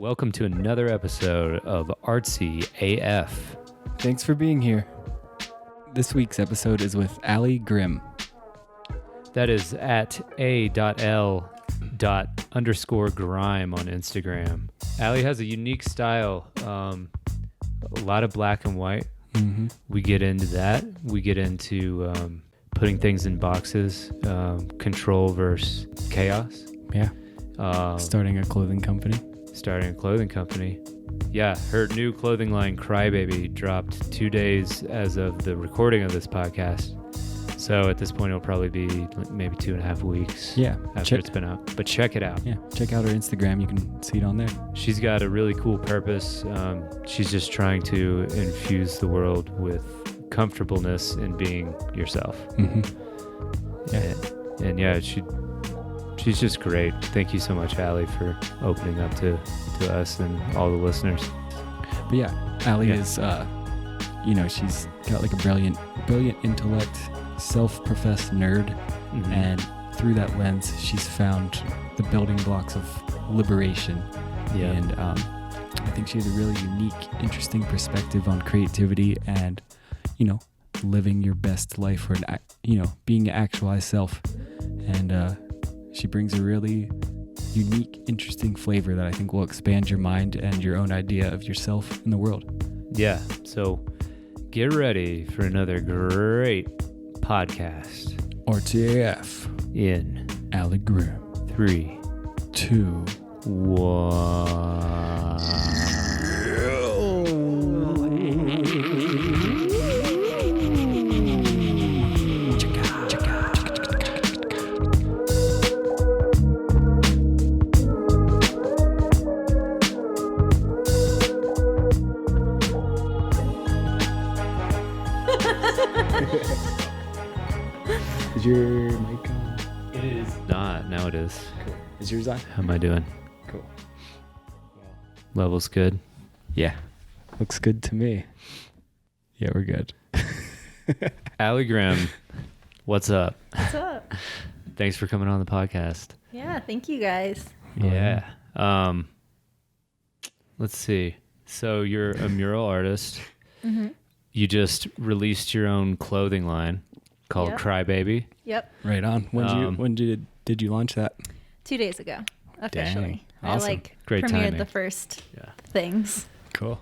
Welcome to another episode of Artsy AF. Thanks for being here. This week's episode is with Grimm. That is at a.l._grime on Instagram. Ali has a unique style, a lot of black and white. Mm-hmm. We get into that. We get into putting things in boxes, control versus chaos. Yeah. Starting a clothing company. Yeah, her new clothing line, Crybaby, dropped 2 days as of the recording of this podcast. So at this point, it'll probably be maybe 2.5 weeks after it's been out. But check it out. Yeah, check out her Instagram. You can see it on there. She's got a really cool purpose. She's just trying to infuse the world with comfortableness in being yourself. Mm-hmm. Yeah. And yeah, she's just great. Thank you so much, Ali, for opening up to us and all the listeners. But yeah, Ali is, she's got like a brilliant intellect, self-professed nerd. Mm-hmm. And through that lens, she's found the building blocks of liberation. Yeah. And I think she has a really unique, interesting perspective on creativity and, living your best life or, being your actualized self. And she brings a really unique, interesting flavor that I think will expand your mind and your own idea of yourself in the world. Yeah. So get ready for another great podcast. RTAF In Grimm. 3, 2, 1. Is your mic on? It is not. Now it is. Cool. Is yours on? How am I doing? Cool. Level's good? Yeah. Looks good to me. Yeah, we're good. Grimm, what's up? What's up? Thanks for coming on the podcast. Yeah, thank you guys. Yeah. Let's see. So you're a mural artist. Mm-hmm. You just released your own clothing line called Yep. Crybaby. Yep. Right on. When did you launch that? 2 days ago, officially. Dang. Awesome. I Great premiered timing. the first Yeah. things. Cool.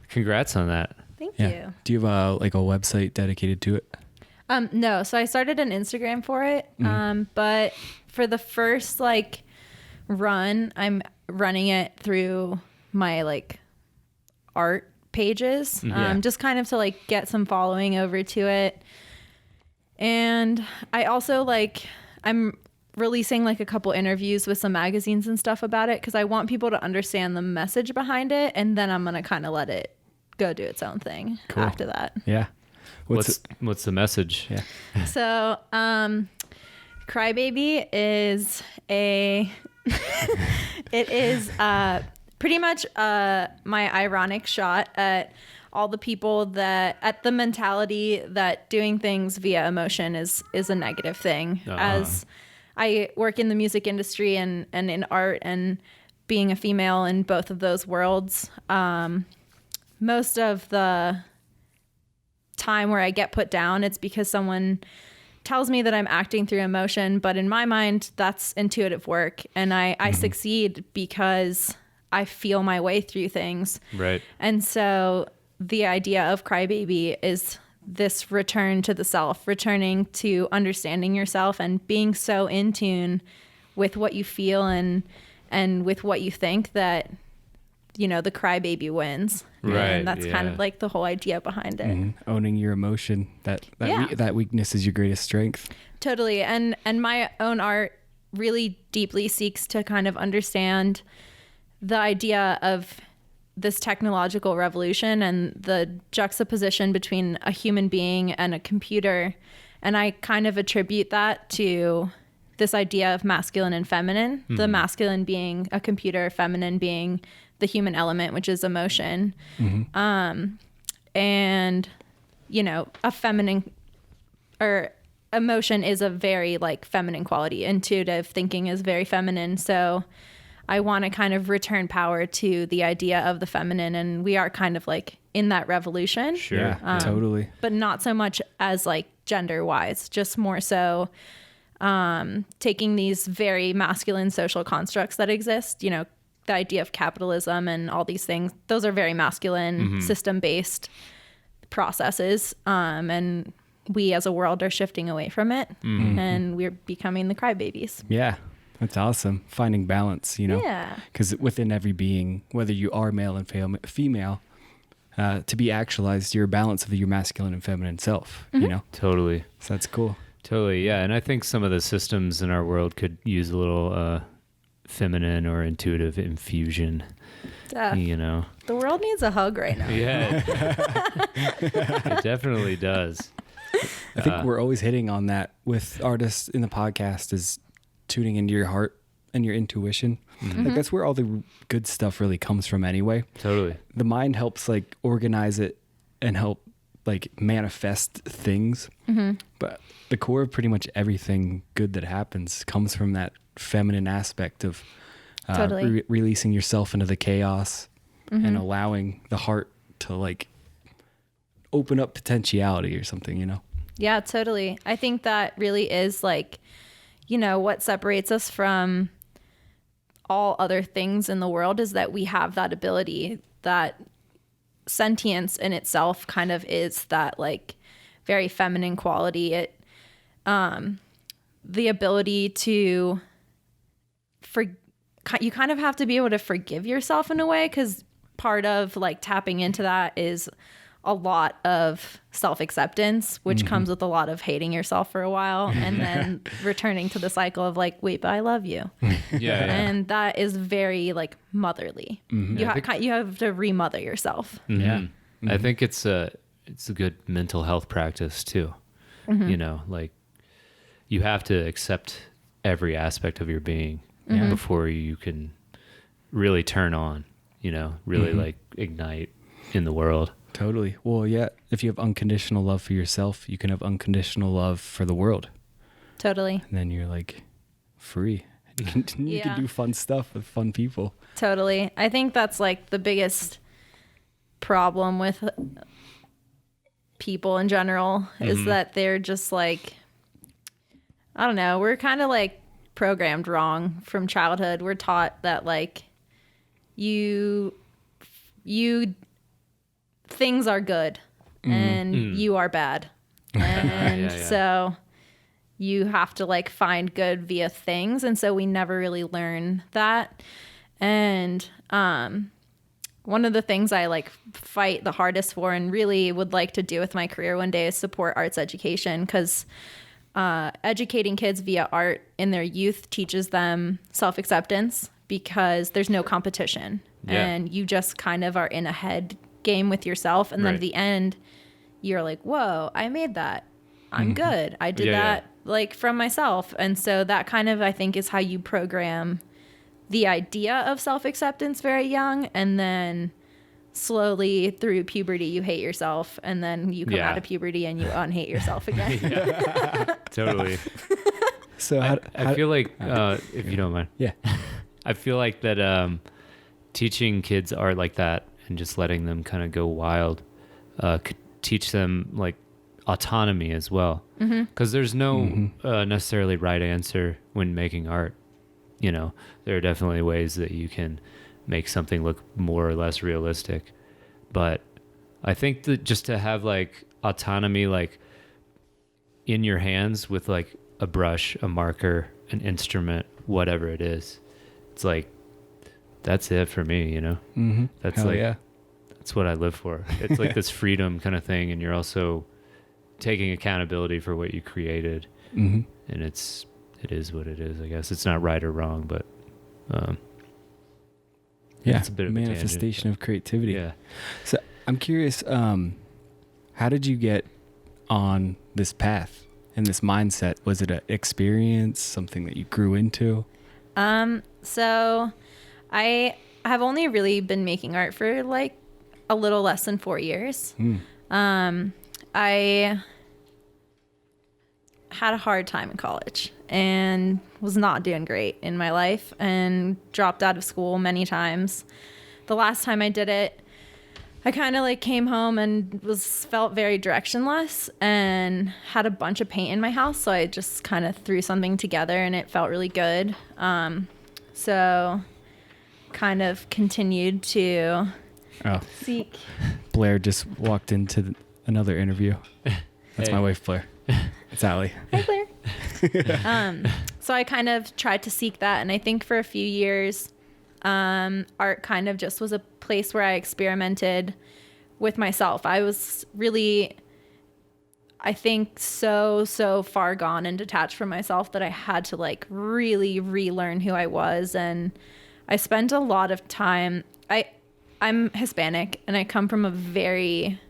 Congrats on that. Thank Yeah. you. Do you have a website dedicated to it? No, so I started an Instagram for it. But for the first run, I'm running it through my art pages, just kind of to get some following over to it. And I also I'm releasing a couple interviews with some magazines and stuff about it because I want people to understand the message behind it, and then I'm gonna kind of let it go do its own thing after that. Yeah. What's the message? Yeah. So, Crybaby is it is pretty much my ironic shot at all the people at the mentality that doing things via emotion is a negative thing. As I work in the music industry and in art, and being a female in both of those worlds, most of the time where I get put down, it's because someone tells me that I'm acting through emotion, but in my mind, that's intuitive work. And I succeed because I feel my way through things. Right. And so the idea of Crybaby is this return to the self, returning to understanding yourself and being so in tune with what you feel and with what you think that, the Crybaby wins. Right. And that's kind of the whole idea behind it. Mm-hmm. Owning your emotion, that weakness is your greatest strength. Totally. And my own art really deeply seeks to kind of understand the idea of this technological revolution and the juxtaposition between a human being and a computer. And I kind of attribute that to this idea of masculine and feminine, the masculine being a computer, feminine being the human element, which is emotion. And, a feminine or emotion is a very feminine quality. Intuitive thinking is very feminine. So I want to kind of return power to the idea of the feminine, and we are kind of like in that revolution. Sure. Yeah, totally. But not so much as like gender wise, just more so taking these very masculine social constructs that exist, you know, the idea of capitalism and all these things. Those are very masculine system based processes. And we as a world are shifting away from it and we're becoming the crybabies. Yeah, that's awesome. Finding balance, you know, Yeah. because within every being, whether you are male and female, to be actualized, you're a balance of your masculine and feminine self, you know? Totally. So that's cool. Totally, yeah. And I think some of the systems in our world could use a little feminine or intuitive infusion, you know. The world needs a hug right now. Yeah, it definitely does. I think we're always hitting on that with artists in the podcast, is tuning into your heart and your intuition. Like that's where all the good stuff really comes from anyway. Totally. The mind helps like organize it and help like manifest things. But the core of pretty much everything good that happens comes from that feminine aspect of Totally. releasing yourself into the chaos and allowing the heart to like open up potentiality or something, you know? Yeah, totally. I think that really is like, you know, what separates us from all other things in the world is that we have that ability, that sentience in itself kind of is that like very feminine quality. It, the ability to you kind of have to be able to forgive yourself in a way, because part of like tapping into that is a lot of self-acceptance, which comes with a lot of hating yourself for a while and then returning to the cycle of like, wait, but I love you. Yeah. And that is very like motherly. You have to remother yourself. Yeah. I think it's a good mental health practice too. You know, like you have to accept every aspect of your being before you can really turn on, you know, really like ignite in the world. Totally. Well, yeah, if you have unconditional love for yourself, you can have unconditional love for the world. Totally. And then you're like free. You can do fun stuff with fun people. Totally. I think that's like the biggest problem with people in general is that they're just like, I don't know, we're kind of like programmed wrong from childhood. We're taught that like you things are good and you are bad. And so you have to like find good via things. And so we never really learn that. And one of the things I like fight the hardest for and really would like to do with my career one day is support arts education, because educating kids via art in their youth teaches them self-acceptance, because there's no competition and you just kind of are in a head game with yourself. And then at the end, you're like, whoa, I made that. I'm good. I did that like from myself. And so that kind of, I think, is how you program the idea of self-acceptance very young. And then slowly through puberty, you hate yourself. And then you come out of puberty and you unhate yourself again. Totally. So I feel like, if you don't mind. Yeah. I feel like that teaching kids art like that and just letting them kind of go wild could teach them like autonomy as well, because there's no necessarily right answer when making art. You know, there are definitely ways that you can make something look more or less realistic, but I think that just to have like autonomy, like in your hands with like a brush, a marker, an instrument, whatever it is, it's like that's it for me, you know. That's Hell like yeah. that's what I live for. It's like this freedom kind of thing, and you're also taking accountability for what you created. And it is what it is, I guess. It's not right or wrong, but it's a bit of manifestation of creativity. Yeah. So I'm curious, how did you get on this path and this mindset? Was it an experience, something that you grew into? So I have only really been making art for like a little less than 4 years. I had a hard time in college and was not doing great in my life and dropped out of school many times. The last time I did it, I kind of like came home and felt very directionless and had a bunch of paint in my house. So I just kind of threw something together and it felt really good. So kind of continued to seek. Blair just walked into another interview. That's my wife, Blair. It's Allie. Hi, Blair. So I kind of tried to seek that. And I think for a few years, art kind of just was a place where I experimented with myself. I was really, I think, so far gone and detached from myself that I had to like really relearn who I was. And I spent a lot of time, I'm Hispanic and I come from a very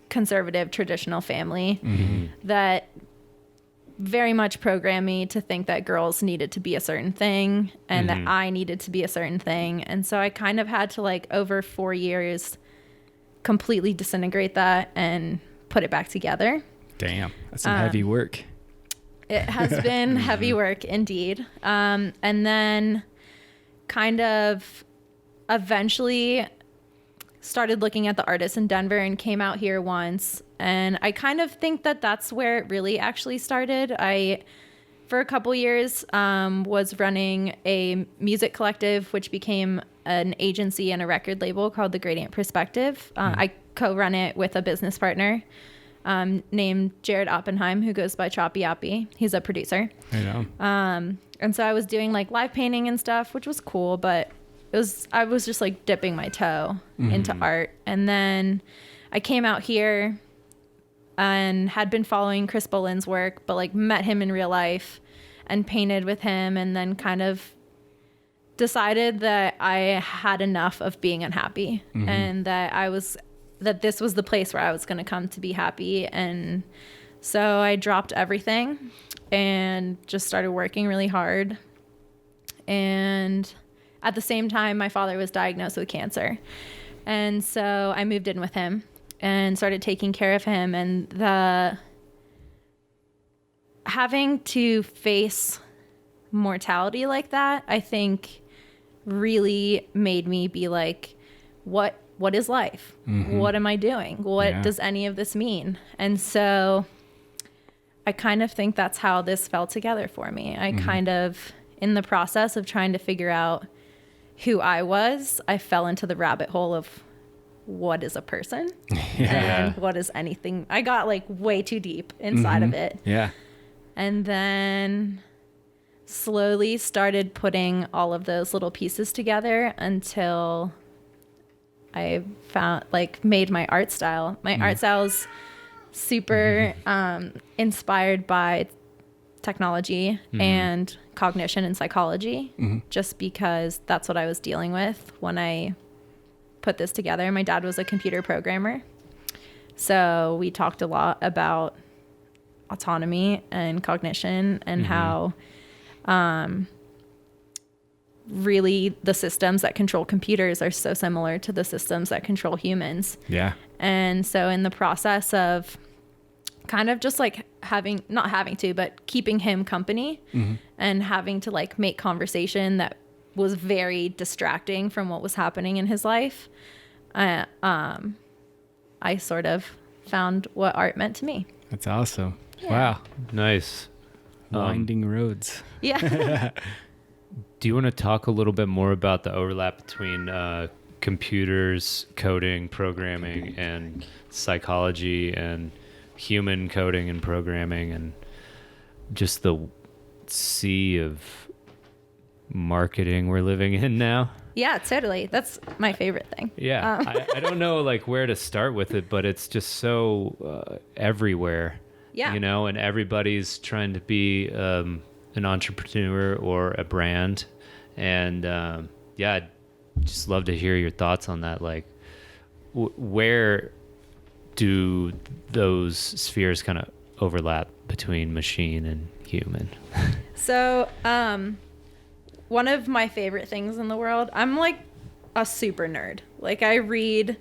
conservative traditional family that very much programmed me to think that girls needed to be a certain thing and that I needed to be a certain thing. And so I kind of had to like over 4 years completely disintegrate that and put it back together. Damn, that's some heavy work. It has been heavy work indeed. And then kind of eventually started looking at the artists in Denver and came out here once. And I kind of think that that's where it really actually started. I, for a couple years, was running a music collective, which became an agency and a record label called The Gradient Perspective. I co-run it with a business partner named Jared Oppenheim, who goes by Choppy Oppy. He's a producer. I know. And so I was doing like live painting and stuff, which was cool, but I was just like dipping my toe into art. And then I came out here and had been following Chris Bolin's work, but like met him in real life and painted with him, and then kind of decided that I had enough of being unhappy and that this was the place where I was going to come to be happy. And so I dropped everything and just started working really hard. And at the same time, my father was diagnosed with cancer. And so I moved in with him and started taking care of him. And having to face mortality like that, I think really made me be like, what is life? What am I doing? What does any of this mean? And so I kind of think that's how this fell together for me. I kind of, in the process of trying to figure out who I was, I fell into the rabbit hole of what is a person and what is anything. I got like way too deep inside of it. Yeah. And then slowly started putting all of those little pieces together until I found made my art style. My art style is super inspired by technology and cognition and psychology, just because that's what I was dealing with when I put this together. My dad was a computer programmer, so we talked a lot about autonomy and cognition and how really the systems that control computers are so similar to the systems that control humans. Yeah. And so in the process of kind of just like keeping him company and having to like make conversation that was very distracting from what was happening in his life, I sort of found what art meant to me. That's awesome. Yeah. Wow. Nice. Winding roads. Yeah. Do you want to talk a little bit more about the overlap between computers, coding, programming, and psychology, and human coding and programming, and just the sea of marketing we're living in now? Yeah, totally. That's my favorite thing. Yeah. I don't know like where to start with it, but it's just so everywhere. Yeah. You know, and everybody's trying to be an entrepreneur or a brand. And I'd just love to hear your thoughts on that. Like, where do those spheres kind of overlap between machine and human? So, one of my favorite things in the world, I'm like a super nerd. Like, I read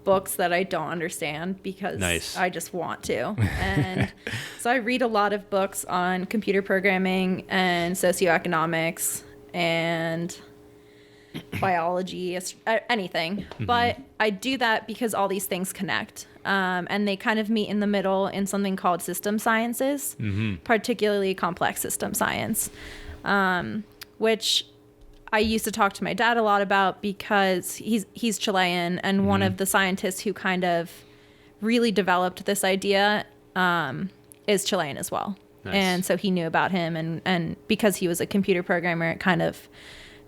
books that I don't understand because Nice. I just want to. And so I read a lot of books on computer programming and socioeconomics and biology, anything. But I do that because all these things connect. And they kind of meet in the middle in something called system sciences, particularly complex system science, which I used to talk to my dad a lot about because he's Chilean, and one of the scientists who kind of really developed this idea is Chilean as well. Nice. And so he knew about him, and because he was a computer programmer, it kind of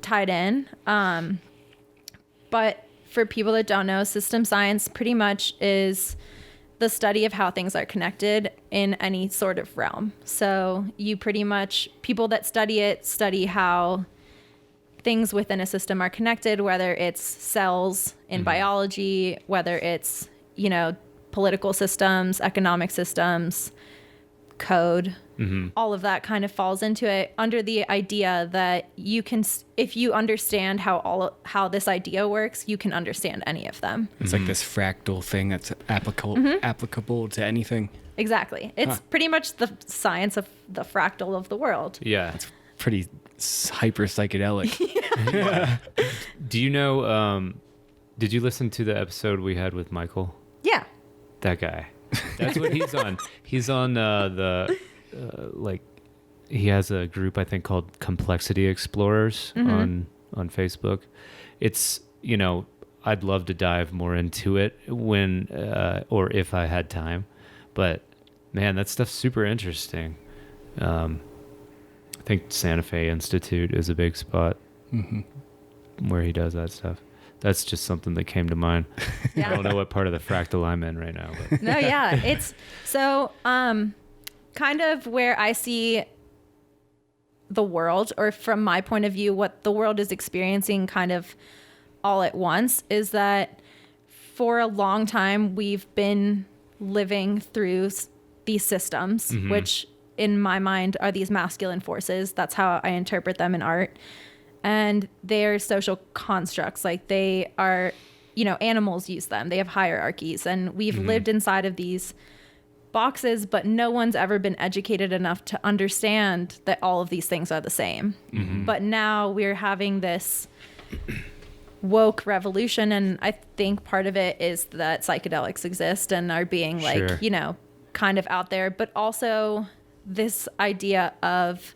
tied in. But for people that don't know, system science pretty much is the study of how things are connected in any sort of realm. So you pretty much, people that study it study how things within a system are connected, whether it's cells in biology, whether it's, political systems, economic systems, code, all of that kind of falls into it under the idea that you can, if you understand how this idea works, you can understand any of them. It's like this fractal thing that's applicable to anything. Exactly. It's pretty much the science of the fractal of the world. Yeah. It's pretty hyper psychedelic. Do you know, did you listen to the episode we had with Michael? Yeah. That guy. That's what he's on. He's on he has a group I think called Complexity Explorers on Facebook. It's, I'd love to dive more into it when or if I had time. But man, that stuff's super interesting. I think Santa Fe Institute is a big spot where he does that stuff. That's just something that came to mind. Yeah. I don't know what part of the fractal I'm in right now. But. No, yeah. It's so kind of where I see the world, or from my point of view, what the world is experiencing kind of all at once, is that for a long time we've been living through these systems, which in my mind are these masculine forces. That's how I interpret them in art. And they're social constructs. Like they are, animals use them. They have hierarchies, and we've lived inside of these boxes, but no one's ever been educated enough to understand that all of these things are the same. But now we're having this woke revolution, and I think part of it is that psychedelics exist and are being kind of out there, but also this idea of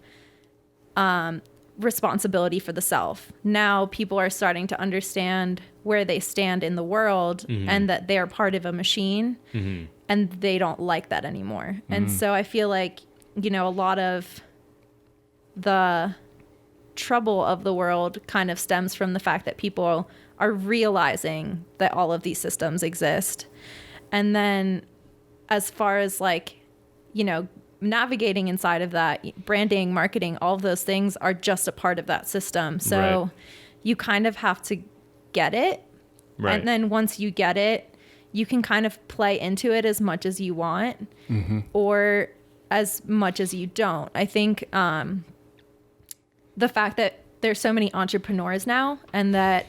responsibility for the self. Now people are starting to understand where they stand in the world and that they're part of a machine and they don't like that anymore. And so I feel like, a lot of the trouble of the world kind of stems from the fact that people are realizing that all of these systems exist. And then as far as navigating inside of that, branding, marketing, all of those things are just a part of that system. So you kind of have to get it. Right. And then once you get it, you can kind of play into it as much as you want or as much as you don't. I think the fact that there's so many entrepreneurs now, and that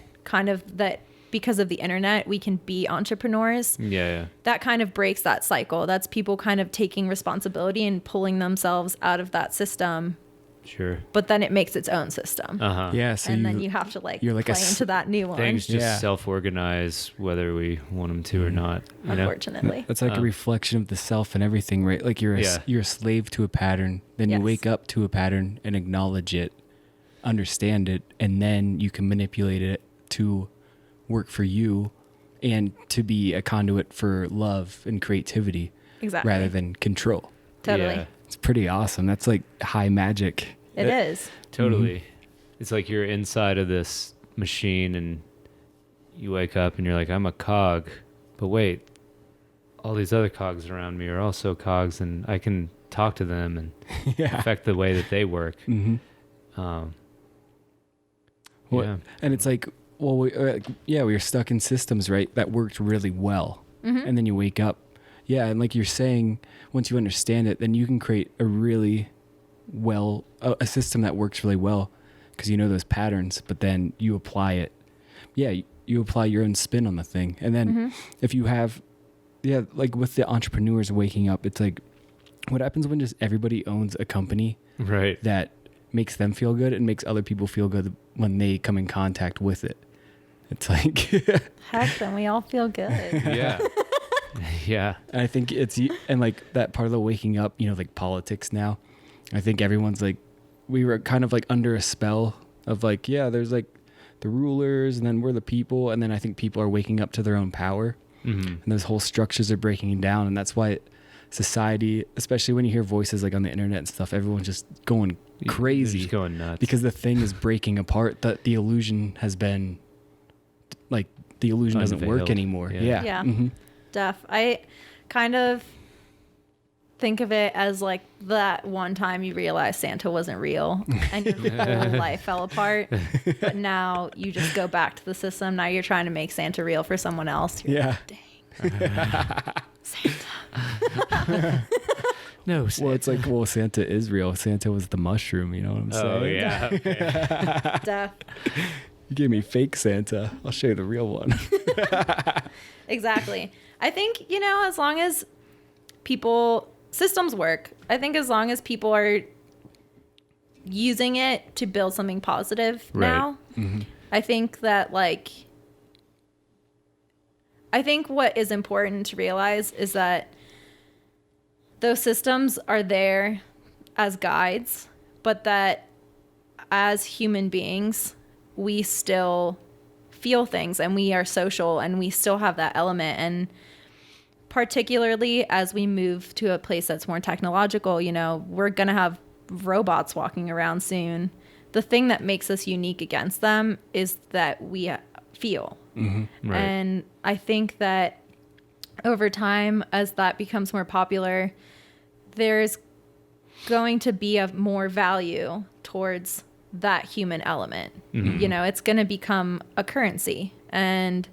because of the internet, we can be entrepreneurs. Yeah. That kind of breaks that cycle. That's people kind of taking responsibility and pulling themselves out of that system. Sure. But then it makes its own system. Yeah. So then you have to play into that new one. Things just self-organize whether we want them to or not. Unfortunately. That's like a reflection of the self and everything, right? Like you're a slave to a pattern. Then you wake up to a pattern and acknowledge it, understand it, and then you can manipulate it to work for you and to be a conduit for love and creativity rather than control. Totally. Yeah. It's pretty awesome. That's like high magic. It is. Totally. It's like you're inside of this machine and you wake up and you're like, I'm a cog. But wait, all these other cogs around me are also cogs, and I can talk to them and affect the way that they work. And it's like, well, we were stuck in systems, right, that worked really well. And then you wake up. Yeah, and like you're saying, once you understand it, then you can create a really a system that works really well because you know those patterns, but then you apply it. Yeah, you apply your own spin on the thing. And then if you have, like with the entrepreneurs waking up, it's like, what happens when just everybody owns a company Right. that makes them feel good and makes other people feel good when they come in contact with it? It's like, Heck, then we all feel good. Yeah. Yeah. and I think and like that part of the waking up, you know, like politics now, I think everyone's like, we were kind of like under a spell of like, yeah, there's like the rulers and then we're the people. And then I think people are waking up to their own power and those whole structures are breaking down. And that's why society, especially when you hear voices like on the internet and stuff, everyone's just going crazy. They're just going nuts. Because the thing is breaking apart. That the illusion has been like, the illusion doesn't work Unveiled. anymore. Yeah. Yeah. Def. I kind of think of it as like that one time you realize Santa wasn't real and your whole life fell apart. But now you just go back to the system. Now you're trying to make Santa real for someone else. You're Yeah. like, dang. Santa. No. Santa. Well, it's like, well, Santa is real. Santa was the mushroom, you know what I'm saying? Oh yeah. Okay. Def. You gave me fake Santa. I'll show you the real one. Exactly. I think, you know, as long as systems work, I think as long as people are using it to build something positive Right. now, I think that I think what is important to realize is that those systems are there as guides, but that as human beings, we still feel things and we are social and we still have that element. And particularly as we move to a place that's more technological, you know, we're going to have robots walking around soon. The thing that makes us unique against them is that we feel. Right. And I think that over time, as that becomes more popular, there's going to be a more value towards that human element. You know, it's going to become a currency, and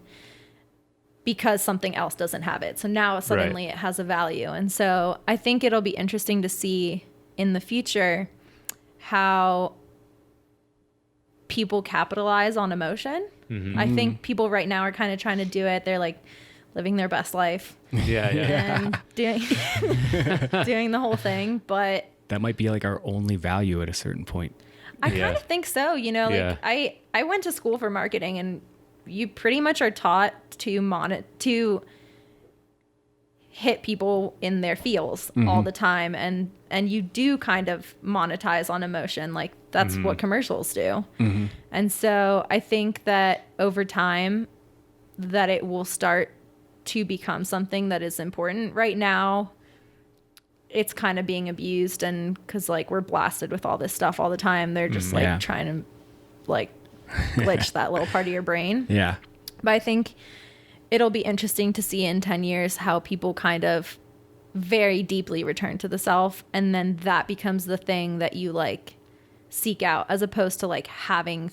because something else doesn't have it. So now suddenly it has a value. And so I think it'll be interesting to see in the future how people capitalize on emotion. I think people right now are kind of trying to do it. They're like living their best life Yeah. Yeah. and doing the whole thing. But That might be like our only value at a certain point. I Yeah. kind of think so. You know, like Yeah. I went to school for marketing, and you pretty much are taught to hit people in their feels all the time, and you do kind of monetize on emotion. Like that's what commercials do. And so I think that over time that it will start to become something that is important. Right now it's kind of being abused, and because like we're blasted with all this stuff all the time, they're just like trying to like glitch that little part of your brain. Yeah. But I think it'll be interesting to see in 10 years how people kind of very deeply return to the self, and then that becomes the thing that you like seek out, as opposed to like having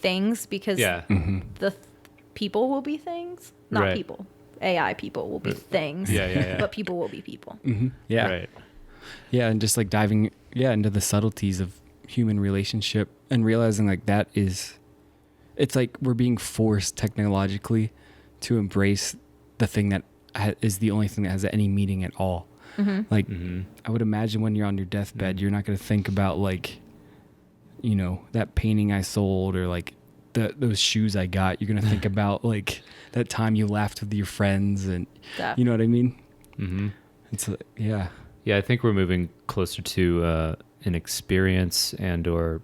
things, because the people will be things, not Right. people. AI people will be things, Yeah. but people will be people. Yeah. Right. Yeah. And just like diving into the subtleties of human relationship and realizing like that is, it's like we're being forced technologically to embrace the thing that is the only thing that has any meaning at all. Like I would imagine when you're on your deathbed, you're not going to think about like, you know, that painting I sold or like those shoes I got. You're going to think about like that time you laughed with your friends, and you know what I mean? It's yeah. Yeah, I think we're moving closer to an experience and or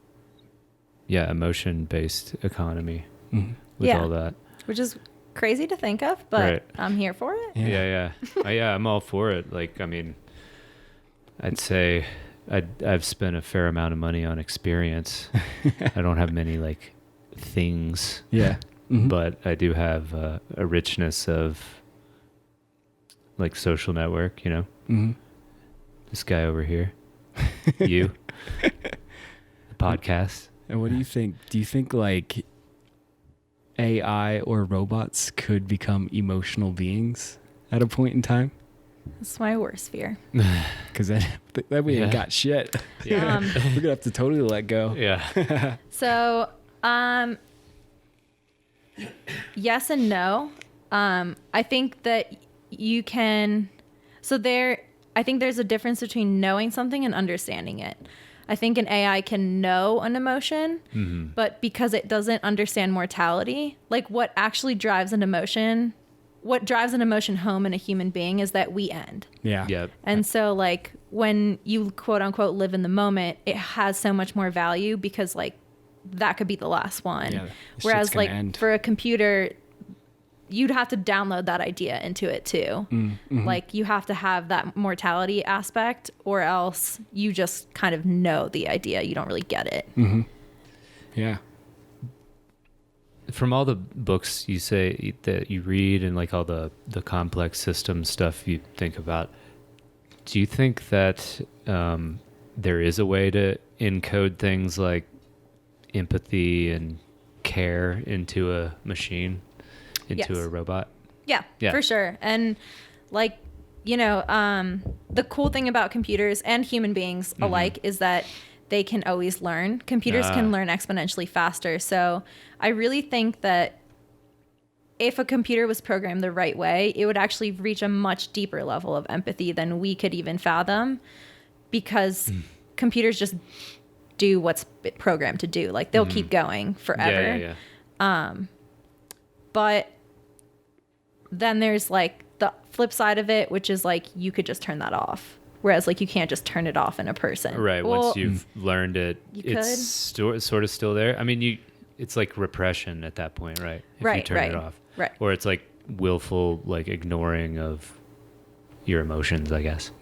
emotion-based economy with all that. Which is crazy to think of, but Right. I'm here for it. Yeah. I'm all for it. Like, I mean, I'd say I've spent a fair amount of money on experience. I don't have many like things, Yeah. but I do have a richness of like social network, you know, this guy over here, you, the podcast. And what do you think? Do you think like AI or robots could become emotional beings at a point in time? That's my worst fear. Because then we ain't got shit. Yeah. We're gonna have to totally let go. Yeah. So, yes and no. I think that you can, I think there's a difference between knowing something and understanding it. I think an AI can know an emotion, but because it doesn't understand mortality, like what actually drives an emotion, what drives an emotion home in a human being is that we end. Yeah. Yep. And so like when you quote unquote live in the moment, it has so much more value because like that could be the last one. Yeah, Whereas like for a computer, you'd have to download that idea into it too. Like you have to have that mortality aspect or else you just kind of know the idea. You don't really get it. Yeah. From all the books you say that you read and like all the complex system stuff you think about, do you think that there is a way to encode things like empathy and care into a machine, into a robot? Yeah, for sure. And like, you know, the cool thing about computers and human beings alike is that they can always learn. Computers can learn exponentially faster. So I really think that if a computer was programmed the right way, it would actually reach a much deeper level of empathy than we could even fathom, because computers just do what's programmed to do. Like they'll keep going forever. But then there's like the flip side of it, which is like you could just turn that off. Whereas like you can't just turn it off in a person. Right. Well, once you've learned it, it's sort of still there. I mean, it's like repression at that point, right? If you turn it off. Right. Or it's like willful like ignoring of your emotions, I guess.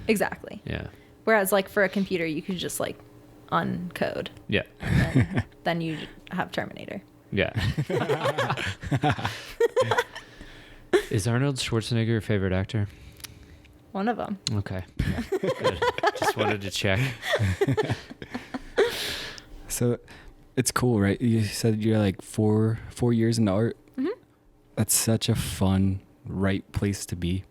Exactly. Yeah. Whereas like for a computer, you could just like uncode. Yeah. And then you have Terminator. Yeah. Is Arnold Schwarzenegger your favorite actor? One of them. Okay. Good. Just wanted to check. So it's cool, right? You said you're like four years in art. That's such a fun, right place to be.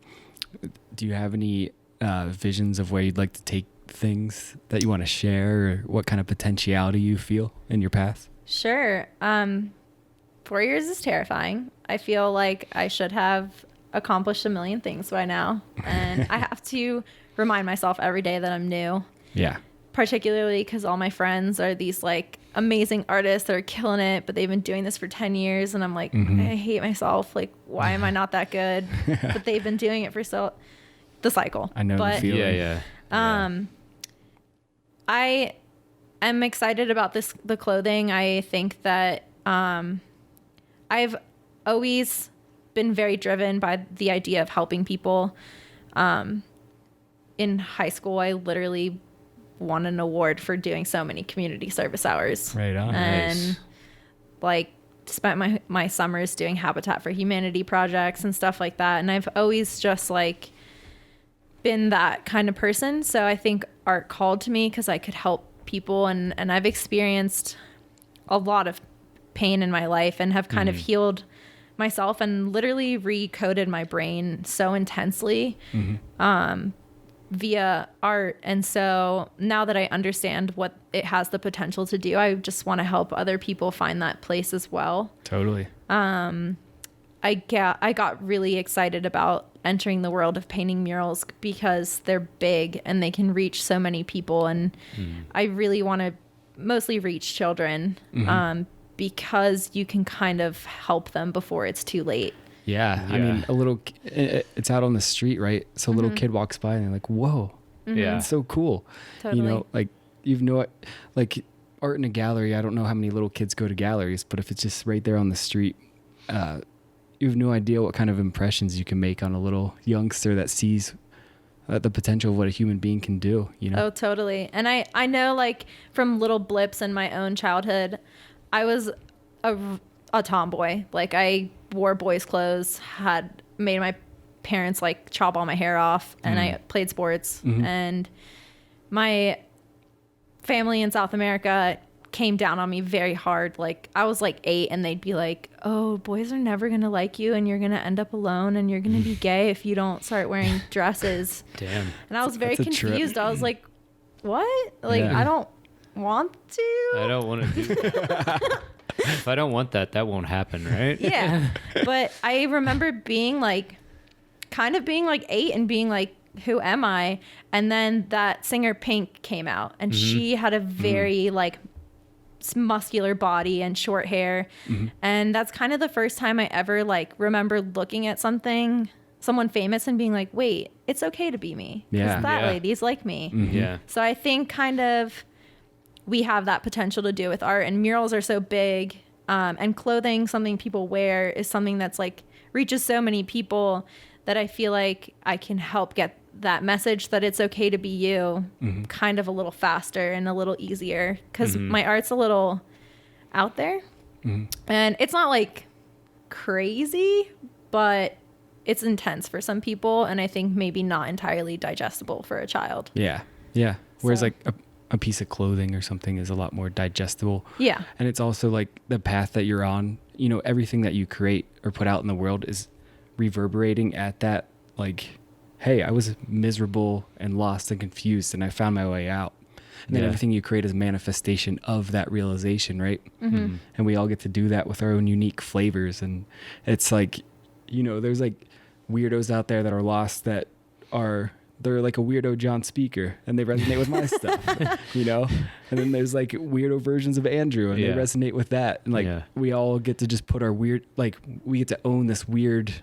Do you have any visions of where you'd like to take things that you want to share, or what kind of potentiality you feel in your path? Sure. 4 years is terrifying. I feel like I should have accomplished a million things by now. And I have to remind myself every day that I'm new. Yeah. Particularly because all my friends are these like amazing artists that are killing it, but they've been doing this for 10 years. And I'm like, I hate myself. Like, why am I not that good? But they've been doing it for the cycle. I know the feeling. Yeah. I am excited about the clothing. I think that I've always been very driven by the idea of helping people. In high school, I literally won an award for doing so many community service hours. Right on. And like spent my summers doing Habitat for Humanity projects and stuff like that. And I've always just like been that kind of person. So I think art called to me because I could help people, and I've experienced a lot of pain in my life and have kind of healed myself and literally recoded my brain so intensely via art. And so now that I understand what it has the potential to do, I just want to help other people find that place as well. Totally. I got really excited about entering the world of painting murals because they're big and they can reach so many people. And I really want to mostly reach children because you can kind of help them before it's too late. Yeah. I mean, it's out on the street, right? So a little kid walks by and they're like, whoa, it's so cool. Totally. You know, like, like art in a gallery. I don't know how many little kids go to galleries, but if it's just right there on the street, you have no idea what kind of impressions you can make on a little youngster that sees the potential of what a human being can do, you know? Oh, totally. And I know, like, from little blips in my own childhood, I was a tomboy. Like, I wore boys' clothes, had made my parents, like, chop all my hair off, and I played sports. And my family in South America came down on me very hard. Like, I was like 8 and they'd be like, oh, boys are never gonna like you and you're gonna end up alone and you're gonna be gay if you don't start wearing dresses. Damn. And I was very confused. I was like, what? Like, I don't want to. I don't want to do that. If I don't want that, that won't happen, right? Yeah. But I remember being like, kind of being like 8 and being like, who am I? And then that singer Pink came out, and she had a very like muscular body and short hair. And that's kind of the first time I ever like remember looking at someone famous and being like, wait, it's okay to be me. 'Cause that lady's like me. Yeah. So I think kind of we have that potential to do with art, and murals are so big. And clothing, something people wear, is something that's like reaches so many people that I feel like I can help get that message that it's okay to be you kind of a little faster and a little easier, because my art's a little out there and it's not like crazy, but it's intense for some people, and I think maybe not entirely digestible for a child. Yeah. Whereas So- like a piece of clothing or something is a lot more digestible. Yeah. And it's also like the path that you're on, you know, everything that you create or put out in the world is reverberating at that, like, hey, I was miserable and lost and confused and I found my way out. And then everything you create is manifestation of that realization, right? And we all get to do that with our own unique flavors. And it's like, you know, there's like weirdos out there that are lost that they're like a weirdo John Speaker and they resonate with my stuff, you know? And then there's like weirdo versions of Andrew and they resonate with that. And like we all get to just put our weird, like we get to own this weird,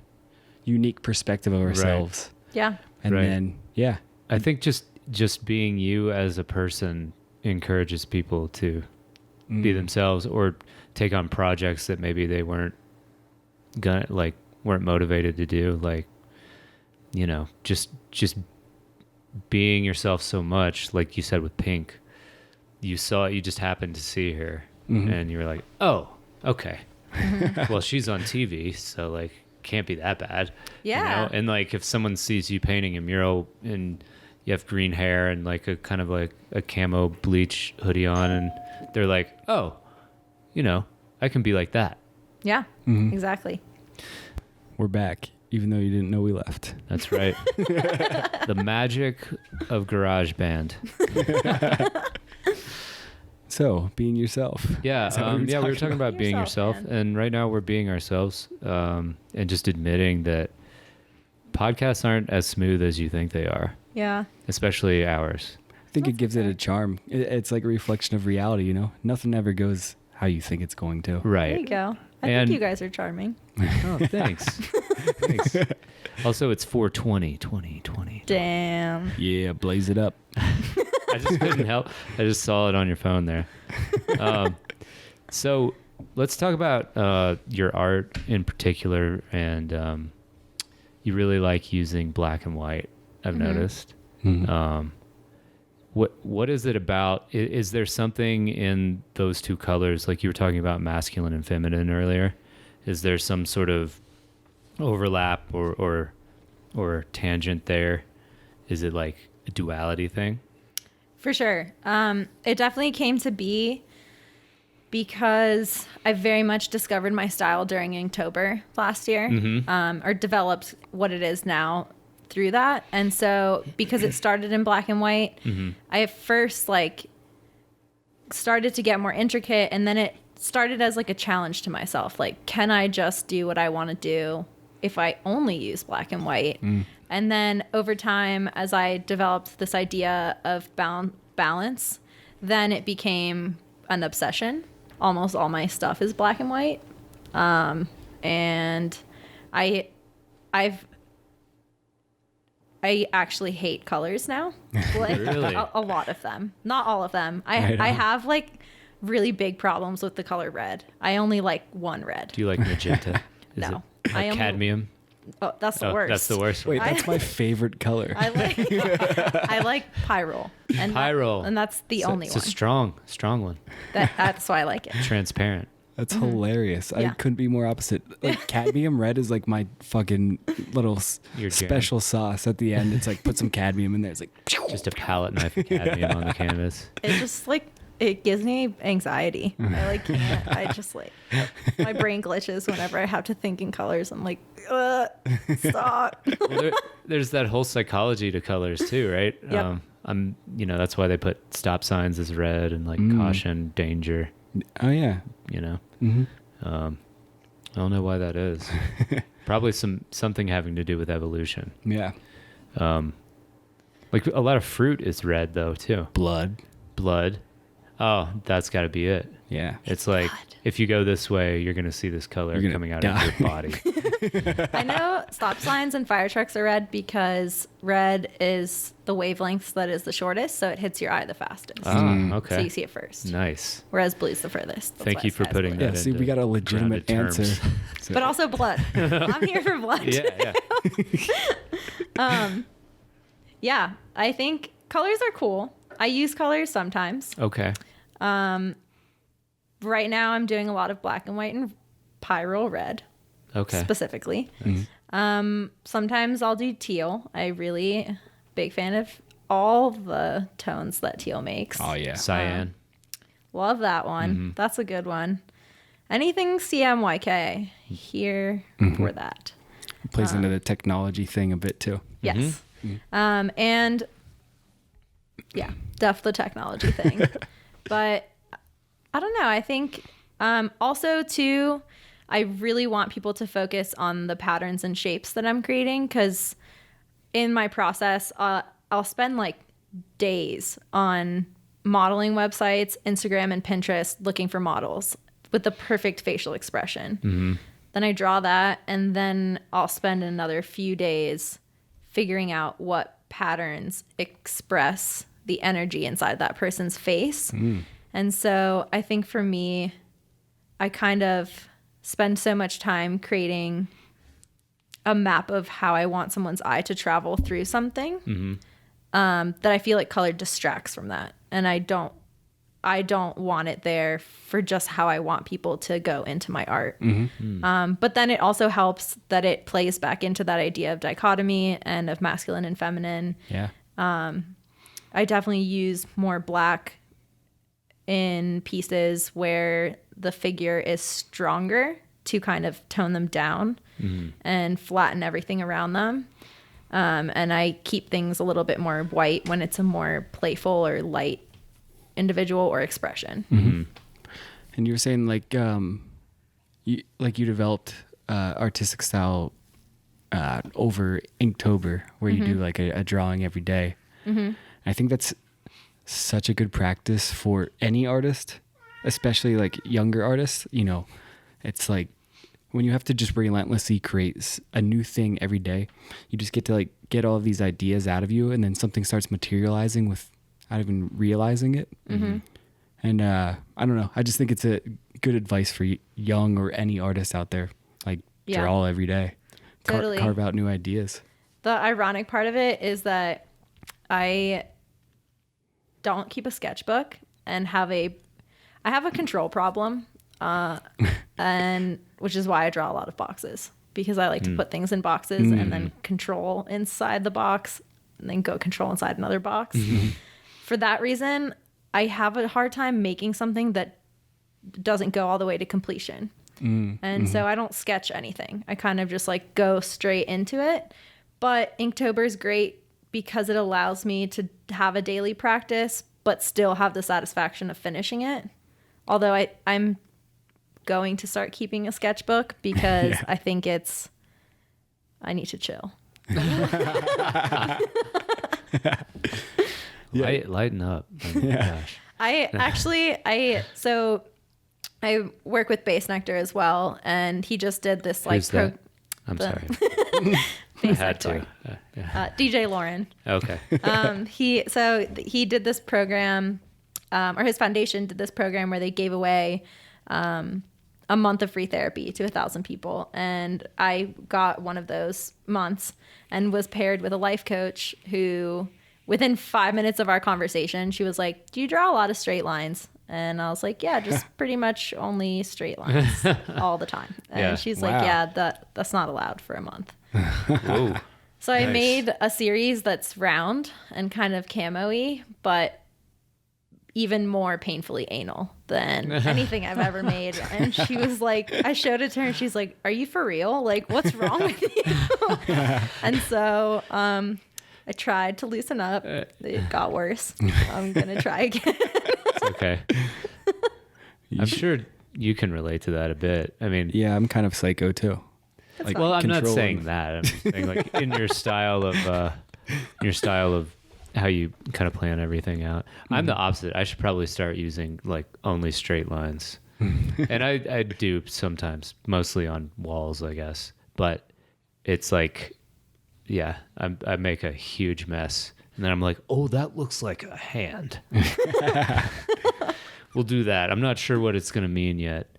unique perspective of ourselves. Yeah. And then, I think just being you as a person encourages people to be themselves or take on projects that maybe they weren't motivated to do. Like, you know, just being yourself so much, like you said with Pink, you just happened to see her and you were like, oh, okay. Well, she's on TV, so like can't be that bad. Yeah. You know? And like if someone sees you painting a mural and you have green hair and like a kind of like a camo bleach hoodie on, and they're like, oh, you know, I can be like that. Yeah, exactly. we're back, even though you didn't know we left. That's right. The magic of GarageBand. So, being yourself. Yeah, Is that what we were talking about being yourself, man. and right now we're being ourselves, and just admitting that podcasts aren't as smooth as you think they are, Yeah. especially ours. I think it That's gives it okay. a charm. It's like a reflection of reality, you know? Nothing ever goes how you think it's going to. Right. There you go. I And- think you guys are charming. Oh, thanks. Thanks. Also, it's 420, 2020. Damn. Yeah, blaze it up. I just couldn't help. I just saw it on your phone there. So let's talk about your art in particular. And you really like using black and white, I've noticed. What is it about? Is there something in those two colors, like you were talking about masculine and feminine earlier? Is there some sort of overlap or tangent there? Is it like a duality thing? For sure. It definitely came to be because I very much discovered my style during Inktober last year, or developed what it is now through that. And so because it started in black and white, I first like started to get more intricate, and then it started as like a challenge to myself. Like, can I just do what I want to do if I only use black and white? And then over time, as I developed this idea of balance, then it became an obsession. Almost all my stuff is black and white. And I actually hate colors now. Like, Really? a lot of them. Not all of them. I have like really big problems with the color red. I only like one red. Do you like magenta? Is No. it like cadmium? Oh, that's the Oh, worst. that's the worst one. Wait, that's my favorite color. I like pyrrole. And Pyrrole. and that's the only It's one. a strong one. That's why I like it. Transparent. That's hilarious. I Yeah. couldn't be more opposite. Like cadmium red is like my fucking little Your jam. special sauce at the end. It's like put some cadmium in there. It's like Just a palette knife of cadmium on the canvas. It just like it gives me anxiety. I like can't. I just like my brain glitches whenever I have to think in colors. I'm like, stop. Well, there's that whole psychology to colors too, right? Yep. That's why they put stop signs as red and like caution, danger. Oh yeah. You know, Mm-hmm. I don't know why that is. Probably something having to do with evolution. Yeah. Like a lot of fruit is red though too. Blood. Oh, that's got to be it. Yeah. It's like if you go this way, you're going to see this color coming out of your body. I know stop signs and fire trucks are red because red is the wavelengths that is the shortest, so it hits your eye the fastest. Okay. So you see it first. Nice. Whereas blue's the furthest. That's Thank why you it's for as putting blue. that Yeah. See, we into got a legitimate grounded answer. terms. So- But also blood. I'm here for blood. Yeah. Yeah, I think colors are cool. I use colors sometimes. Okay. Right now I'm doing a lot of black and white and pyro red Okay. specifically. Mm-hmm. Sometimes I'll do teal. I really big fan of all the tones that teal makes. Oh yeah. Cyan. Love that one. That's a good one. Anything CMYK here for that. It plays into the technology thing a bit too. Yes. And yeah, the technology thing. But I don't know. I think also too, I really want people to focus on the patterns and shapes that I'm creating because in my process, I'll spend like days on modeling websites, Instagram and Pinterest looking for models with the perfect facial expression. Then I draw that and then I'll spend another few days figuring out what patterns express the energy inside that person's face. And so I think for me, I kind of spend so much time creating a map of how I want someone's eye to travel through something that I feel like color distracts from that. And I don't want it there for just how I want people to go into my art. But then it also helps that it plays back into that idea of dichotomy and of masculine and feminine. Yeah. I definitely use more black in pieces where the figure is stronger to kind of tone them down and flatten everything around them. And I keep things a little bit more white when it's a more playful or light individual or expression. And you were saying like you developed artistic style over Inktober where you do like a drawing every day. I think that's such a good practice for any artist, especially like younger artists. You know, it's like when you have to just relentlessly create a new thing every day, you just get to like get all of these ideas out of you, and then something starts materializing without even realizing it. And I don't know, I just think it's a good advice for young or any artist out there. Like draw every day, Totally. Carve out new ideas. The ironic part of it is that I don't keep a sketchbook and I have a control problem, and which is why I draw a lot of boxes, because I like to put things in boxes and then control inside the box and then go control inside another box. For that reason, I have a hard time making something that doesn't go all the way to completion. And so I don't sketch anything. I kind of just like go straight into it. But Inktober is great because it allows me to have a daily practice, but still have the satisfaction of finishing it. Although I'm going to start keeping a sketchbook because I think I need to chill. Lighten up. Oh my gosh. I work with Bass Nectar as well, and he just did this like Who's that? I'm sorry. Bass Had Nectar. to. DJ Lauren. Okay. He did this program, or his foundation did this program where they gave away a month of free therapy to 1,000 people, and I got one of those months and was paired with a life coach who, within 5 minutes of our conversation, she was like, "Do you draw a lot of straight lines?" And I was like, "Yeah, just pretty much only straight lines all the time." And she's like, "Yeah, that's not allowed for a month." Whoa. So I Nice. made a series that's round and kind of camo-y, but even more painfully anal than anything I've ever made. And she was like, I showed it to her and she's like, "Are you for real? Like, what's wrong with you?" And so I tried to loosen up. It got worse. I'm going to try again. It's okay. I'm sure you can relate to that a bit. I mean, Yeah, I'm kind of psycho too. That's well, I'm not control saying and- that. I'm just saying like in your style of how you kind of plan everything out. I'm the opposite. I should probably start using like only straight lines. And I do sometimes, mostly on walls, I guess. But it's like, yeah, I make a huge mess. And then I'm like, oh, that looks like a hand. We'll do that. I'm not sure what it's going to mean yet.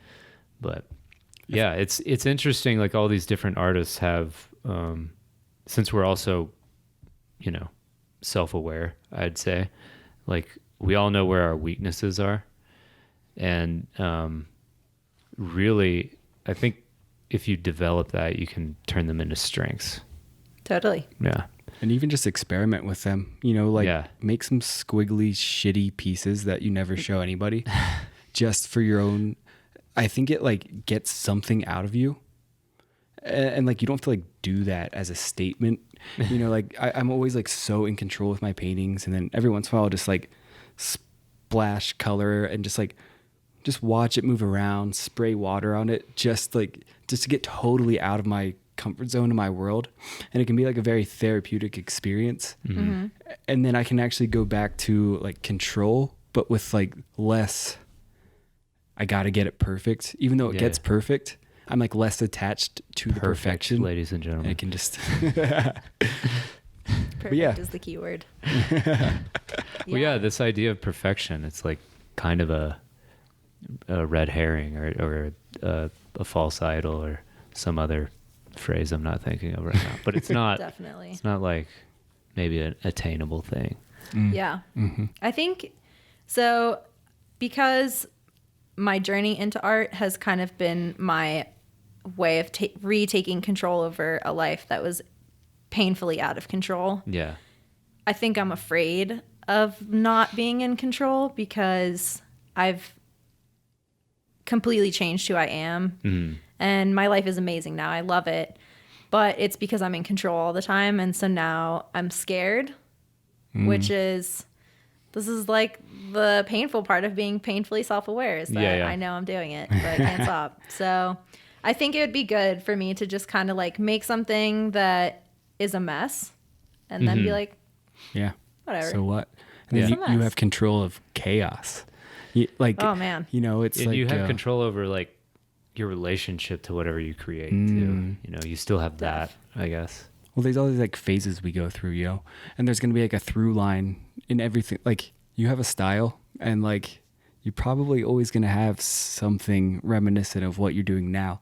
But yeah, it's interesting. Like all these different artists have, since we're also, self-aware, I'd say, like we all know where our weaknesses are. And really, I think if you develop that, you can turn them into strengths. Totally. Yeah. And even just experiment with them, make some squiggly, shitty pieces that you never show anybody just for your own. I think it like gets something out of you. And like, you don't have to like do that as a statement, like I'm always like so in control with my paintings. And then every once in a while I'll just like splash color and just watch it move around, spray water on it, just to get totally out of my comfort zone in my world. And it can be like a very therapeutic experience. Mm-hmm. And then I can actually go back to like control, but with like less, I got to get it perfect. Even though it gets perfect, I'm like less attached to the perfection. Ladies and gentlemen. I can just... Perfect is the key word. Well, yeah, this idea of perfection, it's like kind of a red herring or a false idol or some other phrase I'm not thinking of right now. But it's not Definitely. It's not like maybe an attainable thing. Yeah. Mm-hmm. I think so, because my journey into art has kind of been my way of retaking control over a life that was painfully out of control. Yeah. I think I'm afraid of not being in control because I've completely changed who I am. Mm. And my life is amazing now. I love it. But it's because I'm in control all the time. And so now I'm scared, which is, this is like the painful part of being painfully self-aware is that I know I'm doing it, but I can't stop. So I think it would be good for me to just kind of like make something that is a mess and then be like, whatever. So what? And then you have control of chaos. Oh man. It's and like you have control over like your relationship to whatever you create too. You still have that, I guess. Well, there's all these like phases we go through, and there's going to be like a through line in everything. Like you have a style and like you're probably always going to have something reminiscent of what you're doing now,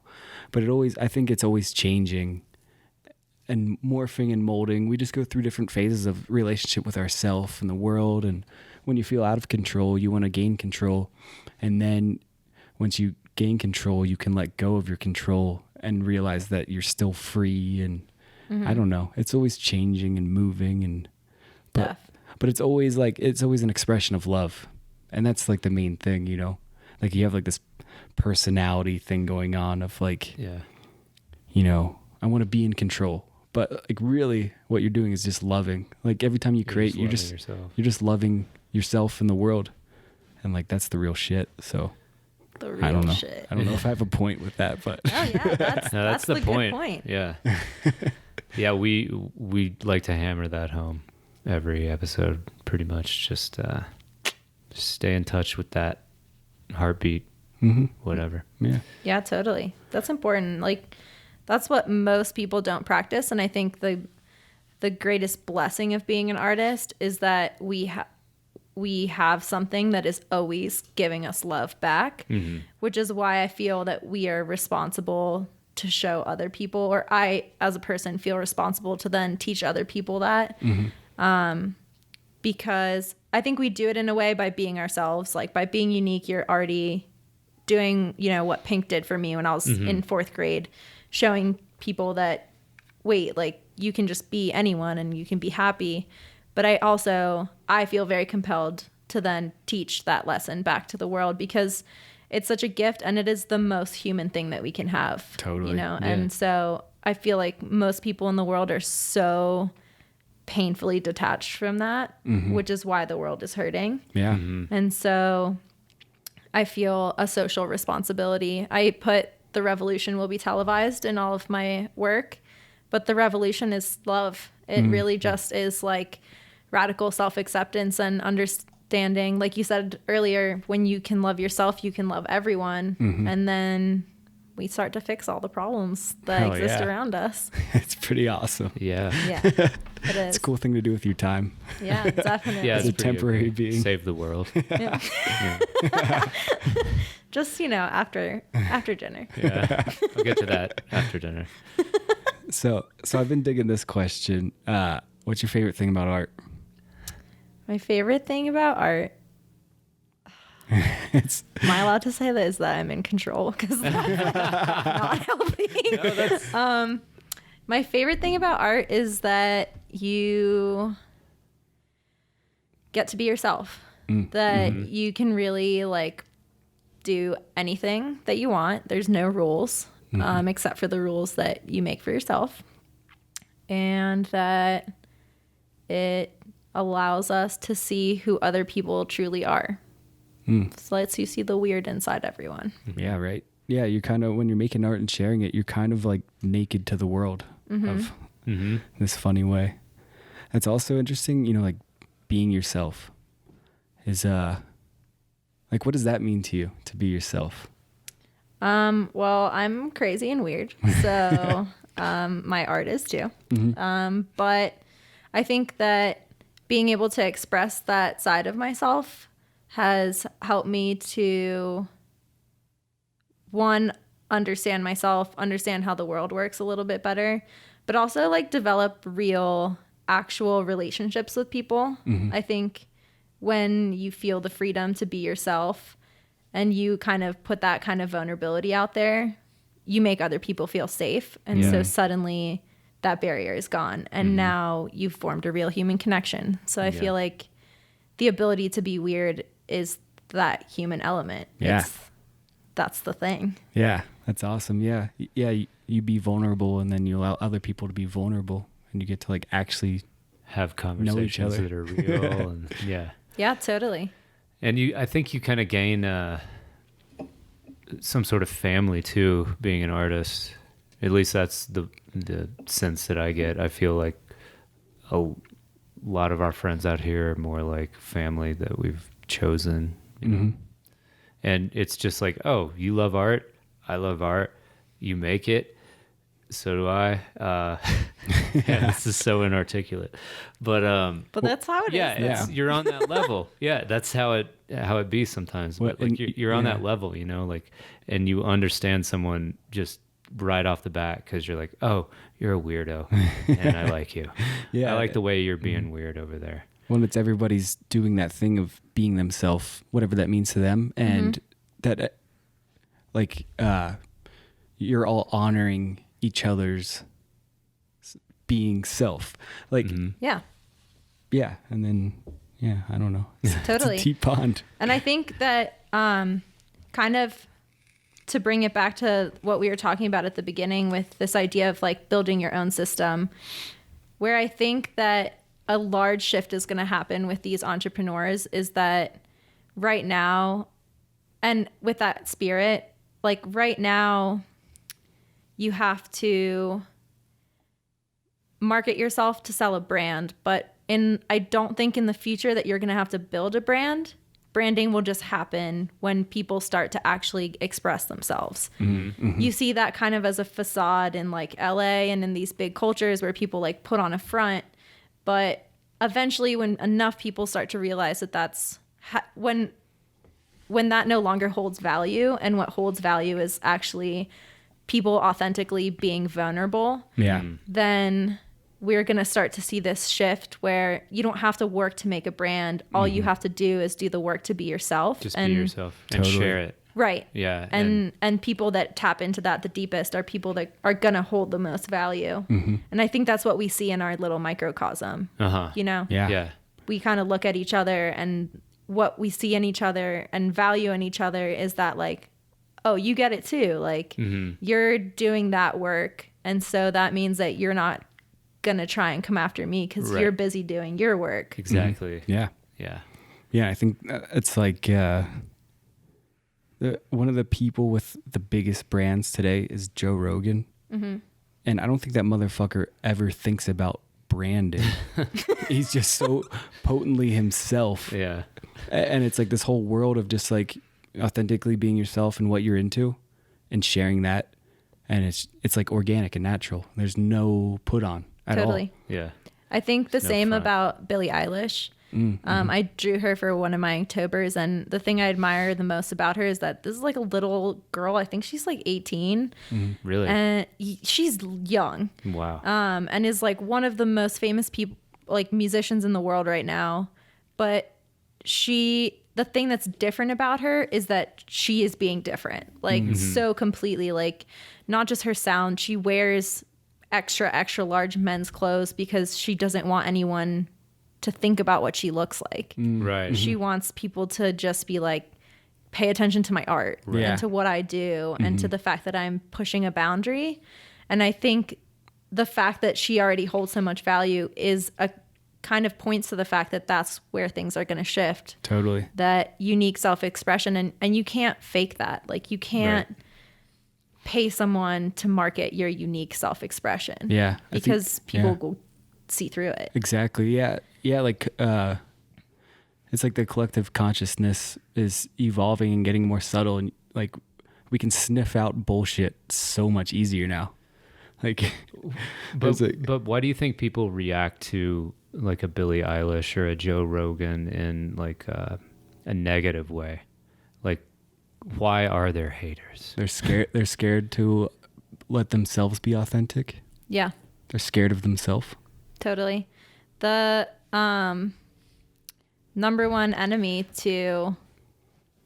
but I think it's always changing and morphing and molding. We just go through different phases of relationship with ourselves and the world. And when you feel out of control, you want to gain control. And then once you gain control, you can let go of your control and realize that you're still free. And I don't know, it's always changing and moving. But it's always an expression of love. And that's like the main thing, like you have like this personality thing going on of like, I want to be in control. But like really what you're doing is just loving. Like every time you create, you're just loving yourself and the world. And like, that's the real shit. So the real I don't know. Shit. I don't know if I have a point with that, but oh yeah, that's the point. Good point. Yeah. Yeah. We like to hammer that home every episode pretty much. Just stay in touch with that heartbeat, whatever. Yeah. Yeah, totally. That's important. Like, that's what most people don't practice. And I think the greatest blessing of being an artist is that we have something that is always giving us love back, which is why I feel that we are responsible to show other people, or I, as a person, feel responsible to then teach other people that. Because I think we do it in a way by being ourselves. Like by being unique, you're already doing, what Pink did for me when I was in 4th grade, showing people that, wait, like you can just be anyone and you can be happy. But I feel very compelled to then teach that lesson back to the world because it's such a gift and it is the most human thing that we can have. Totally. Yeah. And so I feel like most people in the world are so painfully detached from that, which is why the world is hurting. Yeah. And so I feel a social responsibility. I put the revolution will be televised in all of my work, but the revolution is love. It really just is like radical self-acceptance and understanding. Like you said earlier, when you can love yourself, you can love everyone. And then we start to fix all the problems that exist around us. It's pretty awesome. Yeah. Yeah, it is. It's a cool thing to do with your time. Yeah, definitely. Yeah, As a it's pretty temporary okay. being. Save the world. Yeah. Yeah. Just, after dinner. Yeah. I'll get to that after dinner. So I've been digging this question. What's your favorite thing about art? My favorite thing about art, It's am I allowed to say this, that I'm in control? Because that's not helping. My favorite thing about art is that you get to be yourself. That you can really like do anything that you want. There's no rules, except for the rules that you make for yourself. And that it allows us to see who other people truly are. It lets you see the weird inside everyone. yeah, right. Yeah, you're kind of, when you're making art and sharing it, you're kind of like naked to the world of this funny way. That's also interesting, like being yourself is like, what does that mean to you, to be yourself? Well, I'm crazy and weird, so my art is too. But I think that being able to express that side of myself has helped me to, one, understand myself, understand how the world works a little bit better, but also like develop real, actual relationships with people. I think when you feel the freedom to be yourself and you kind of put that kind of vulnerability out there, you make other people feel safe. And so suddenly that barrier is gone. And now you've formed a real human connection. So I feel like the ability to be weird is that human element. Yeah. That's the thing. Yeah, that's awesome. Yeah. Yeah, you be vulnerable and then you allow other people to be vulnerable and you get to like actually Have know each conversations other. that are real. And yeah. Yeah, totally. And I think you kind of gain some sort of family too, being an artist. At least that's the sense that I get. I feel like a lot of our friends out here are more like family that we've chosen. You know? And it's just like, oh, you love art, I love art, you make it, so do I. This is so inarticulate, but that's how it is. yeah, you're on that level. Yeah, that's how it be sometimes. Well, But like you're on that level, like, and you understand someone just right off the bat because you're like, oh, you're a weirdo, and I like you. Yeah, I like the way you're being weird over there. When it's everybody's doing that thing of being themselves, whatever that means to them, and that like you're all honoring each other's being self, like Yeah. and then I don't know, Totally. it's a deep pond. And I think that kind of to bring it back to what we were talking about at the beginning with this idea of like building your own system, where I think that a large shift is going to happen with these entrepreneurs is that right now, and with that spirit, like right now, you have to market yourself to sell a brand, but I don't think in the future that you're going to have to build a brand. Branding will just happen when people start to actually express themselves. You see that kind of as a facade in like LA and in these big cultures where people like put on a front, but eventually when enough people start to realize that that's when that no longer holds value, and what holds value is actually people authentically being vulnerable, then we're going to start to see this shift where you don't have to work to make a brand. All you have to do is do the work to be yourself. Just be yourself and share it. Right. Yeah. And people that tap into that the deepest are people that are going to hold the most value. And I think that's what we see in our little microcosm. Yeah. We kind of look at each other, and what we see in each other and value in each other is that like, oh, you get it too. Like you're doing that work. And so that means that you're not going to try and come after me because you're busy doing your work. Exactly. Yeah. Yeah. Yeah. I think it's like, One of the people with the biggest brands today is Joe Rogan. Mm-hmm. And I don't think that motherfucker ever thinks about branding. He's just so potently himself. Yeah. And it's like this whole world of just like authentically being yourself and what you're into and sharing that. And it's like organic and natural. There's no put on at all. Yeah. I think the No same front. about Billie Eilish. I drew her for one of my Octobers, and the thing I admire the most about her is that this is like a little girl. I think she's like 18. Really? And she's young. Wow. And is like one of the most famous people, like musicians in the world right now. But the thing that's different about her is that she is being different, like so completely, like not just her sound. She wears extra large men's clothes because she doesn't want anyone to think about what she looks like. Right. She wants people to just be like, pay attention to my art and to what I do and to the fact that I'm pushing a boundary. And I think the fact that she already holds so much value is a kind of points to the fact that that's where things are going to shift. Totally. That unique self-expression. And you can't fake that. Like you can't pay someone to market your unique self-expression. Yeah. Because people will see through it. Exactly. Yeah. Yeah. Like, it's like the collective consciousness is evolving and getting more subtle, and like we can sniff out bullshit so much easier now. Like, but why do you think people react to like a Billie Eilish or a Joe Rogan in like a negative way? Like, why are there haters? they're scared. They're scared to let themselves be authentic. Yeah, They're scared of themselves. totally. The number one enemy to,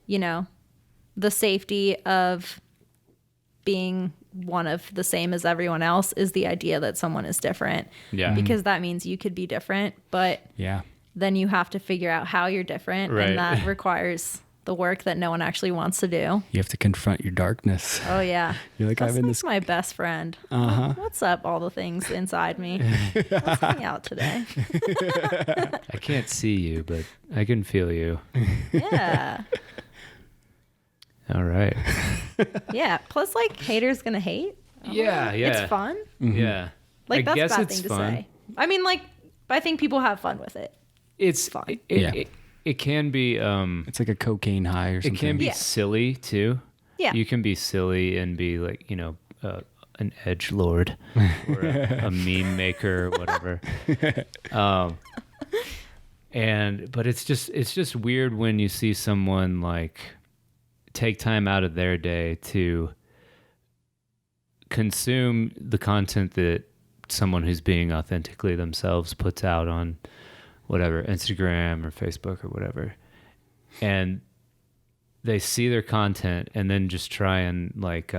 the safety of being one of the same as everyone else is the idea that someone is different. Yeah. Because that means you could be different, but Yeah. then you have to figure out how you're different. Right. And that requires the work that no one actually wants to do. You have to confront your darkness. Oh yeah. You're like, That's I'm in like this. my best friend. What's up, all the things inside me? Let's hang out today. I can't see you, but I can feel you. Yeah. All right. Yeah. Plus, like, haters gonna hate. Yeah. It's fun. Yeah. Like, I that's guess a bad it's thing fun. to say. I mean, like, I think people have fun with it. It's fun. It can be It's like a cocaine high or something. it can be Yeah. silly too. Yeah. You can be silly and be like, an edgelord or a meme maker or whatever. But it's just weird when you see someone like take time out of their day to consume the content that someone who's being authentically themselves puts out on whatever, Instagram or Facebook or whatever. And they see their content and then just try and like,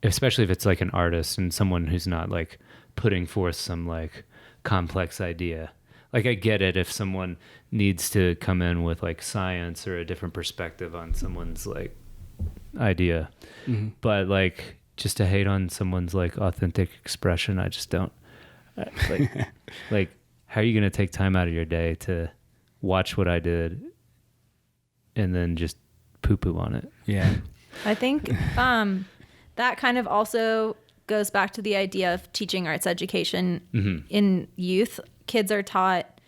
especially if it's like an artist and someone who's not like putting forth some like complex idea. Like I get it if someone needs to come in with like science or a different perspective on someone's like idea. Mm-hmm. But like just to hate on someone's like authentic expression, I just don't like how are you going to take time out of your day to watch what I did and then just poo-poo on it? Yeah. I think that kind of also goes back to the idea of teaching arts education in youth. Kids are taught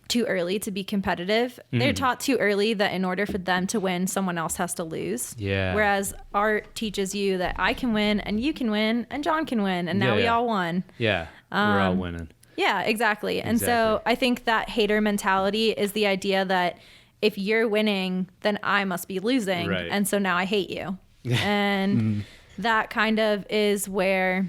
too early to be competitive. They're taught too early that in order for them to win, someone else has to lose. Yeah. Whereas art teaches you that I can win and you can win and John can win. And now we all won. Yeah. We're all winning. Yeah, exactly. And so Exactly. I think that hater mentality is the idea that if you're winning, then I must be losing. Right. And so now I hate you. And that kind of is where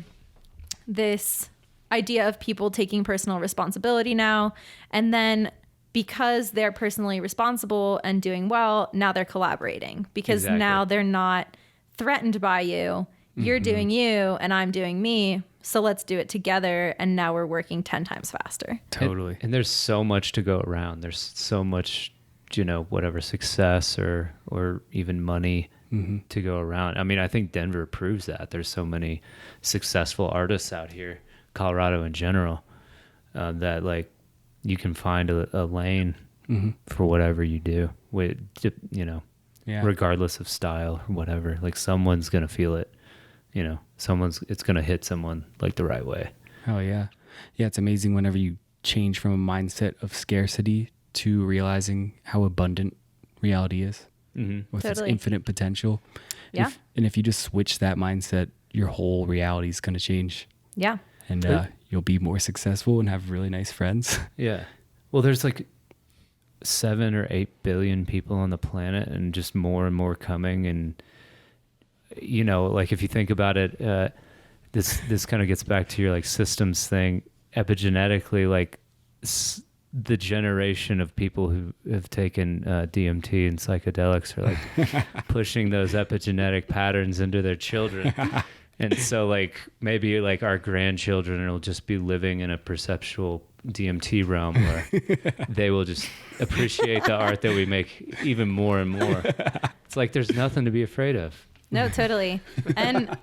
this idea of people taking personal responsibility now, and then because they're personally responsible and doing well, now they're collaborating because Exactly. now they're not threatened by you. You're doing you and I'm doing me. So let's do it together. And now we're working 10 times faster. Totally. And there's so much to go around. There's so much, whatever success or even money to go around. I mean, I think Denver proves that. There's so many successful artists out here, Colorado in general, that like you can find a lane for whatever you do with, regardless of style or whatever. Like someone's gonna feel it, you know. It's gonna hit someone like the right way. Oh yeah, yeah. It's amazing whenever you change from a mindset of scarcity to realizing how abundant reality is with its infinite potential. Yeah. If you just switch that mindset, your whole reality is going to change. Yeah. And you'll be more successful and have really nice friends. Yeah. Well, there's like 7 or 8 billion people on the planet, and just more and more coming. And, you know, like if you think about it, this kind of gets back to your like systems thing. Epigenetically, like the generation of people who have taken DMT and psychedelics are like pushing those epigenetic patterns into their children. And so like maybe like our grandchildren will just be living in a perceptual DMT realm where they will just appreciate the art that we make even more and more. It's like there's nothing to be afraid of. No, totally. And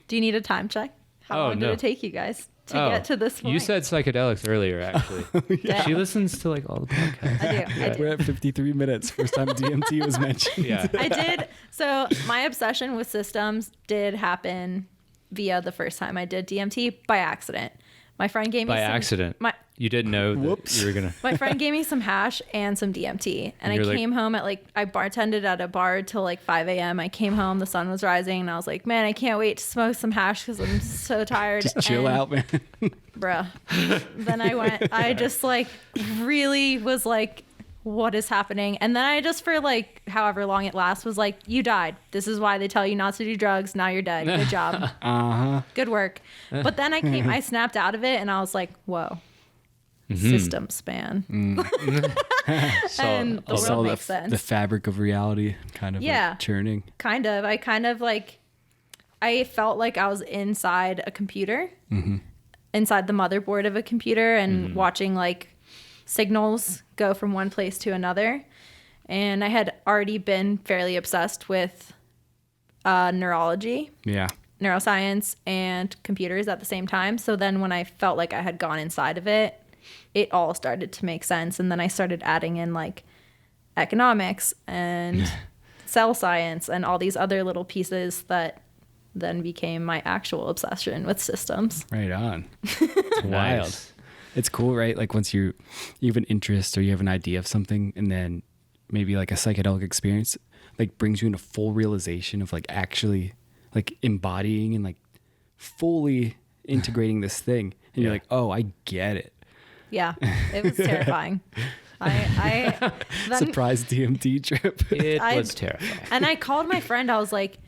do you need a time check? How long did it take you guys to get to this point? You said psychedelics earlier, actually. She listens to like all the podcasts. I do. We're at 53 minutes. First time DMT was mentioned. Yeah. I did. So my obsession with systems did happen via the first time I did DMT by accident. My friend gave me by accident. You didn't know that you were gonna. My friend gave me some hash and some DMT, and I came home at I bartended at a bar till like 5 a.m. I came home, the sun was rising, and I was like, man, I can't wait to smoke some hash because I'm so tired. Just chill out, man. Bruh. Then I just like really was like, what is happening? And then I just, for like however long it lasts, was like, you died. This is why they tell you not to do drugs. Now you're dead. Good job. Good work. But then I snapped out of it, and I was like, whoa. System span. And the world makes sense. The fabric of reality kind of like churning. Kind of. I felt like I was inside a computer, inside the motherboard of a computer, and watching like signals go from one place to another. And I had already been fairly obsessed with neurology. Yeah. Neuroscience and computers at the same time. So then when I felt like I had gone inside of it, it all started to make sense. And then I started adding in like economics and cell science and all these other little pieces that then became my actual obsession with systems. Right on. It's wild. It's cool, right? Like once you have an interest or you have an idea of something, and then maybe like a psychedelic experience like brings you into full realization of like actually like embodying and like fully integrating this thing. And you're like, oh, I get it. Yeah, it was terrifying. I surprise DMT trip. It was terrifying. And I called my friend. I was like,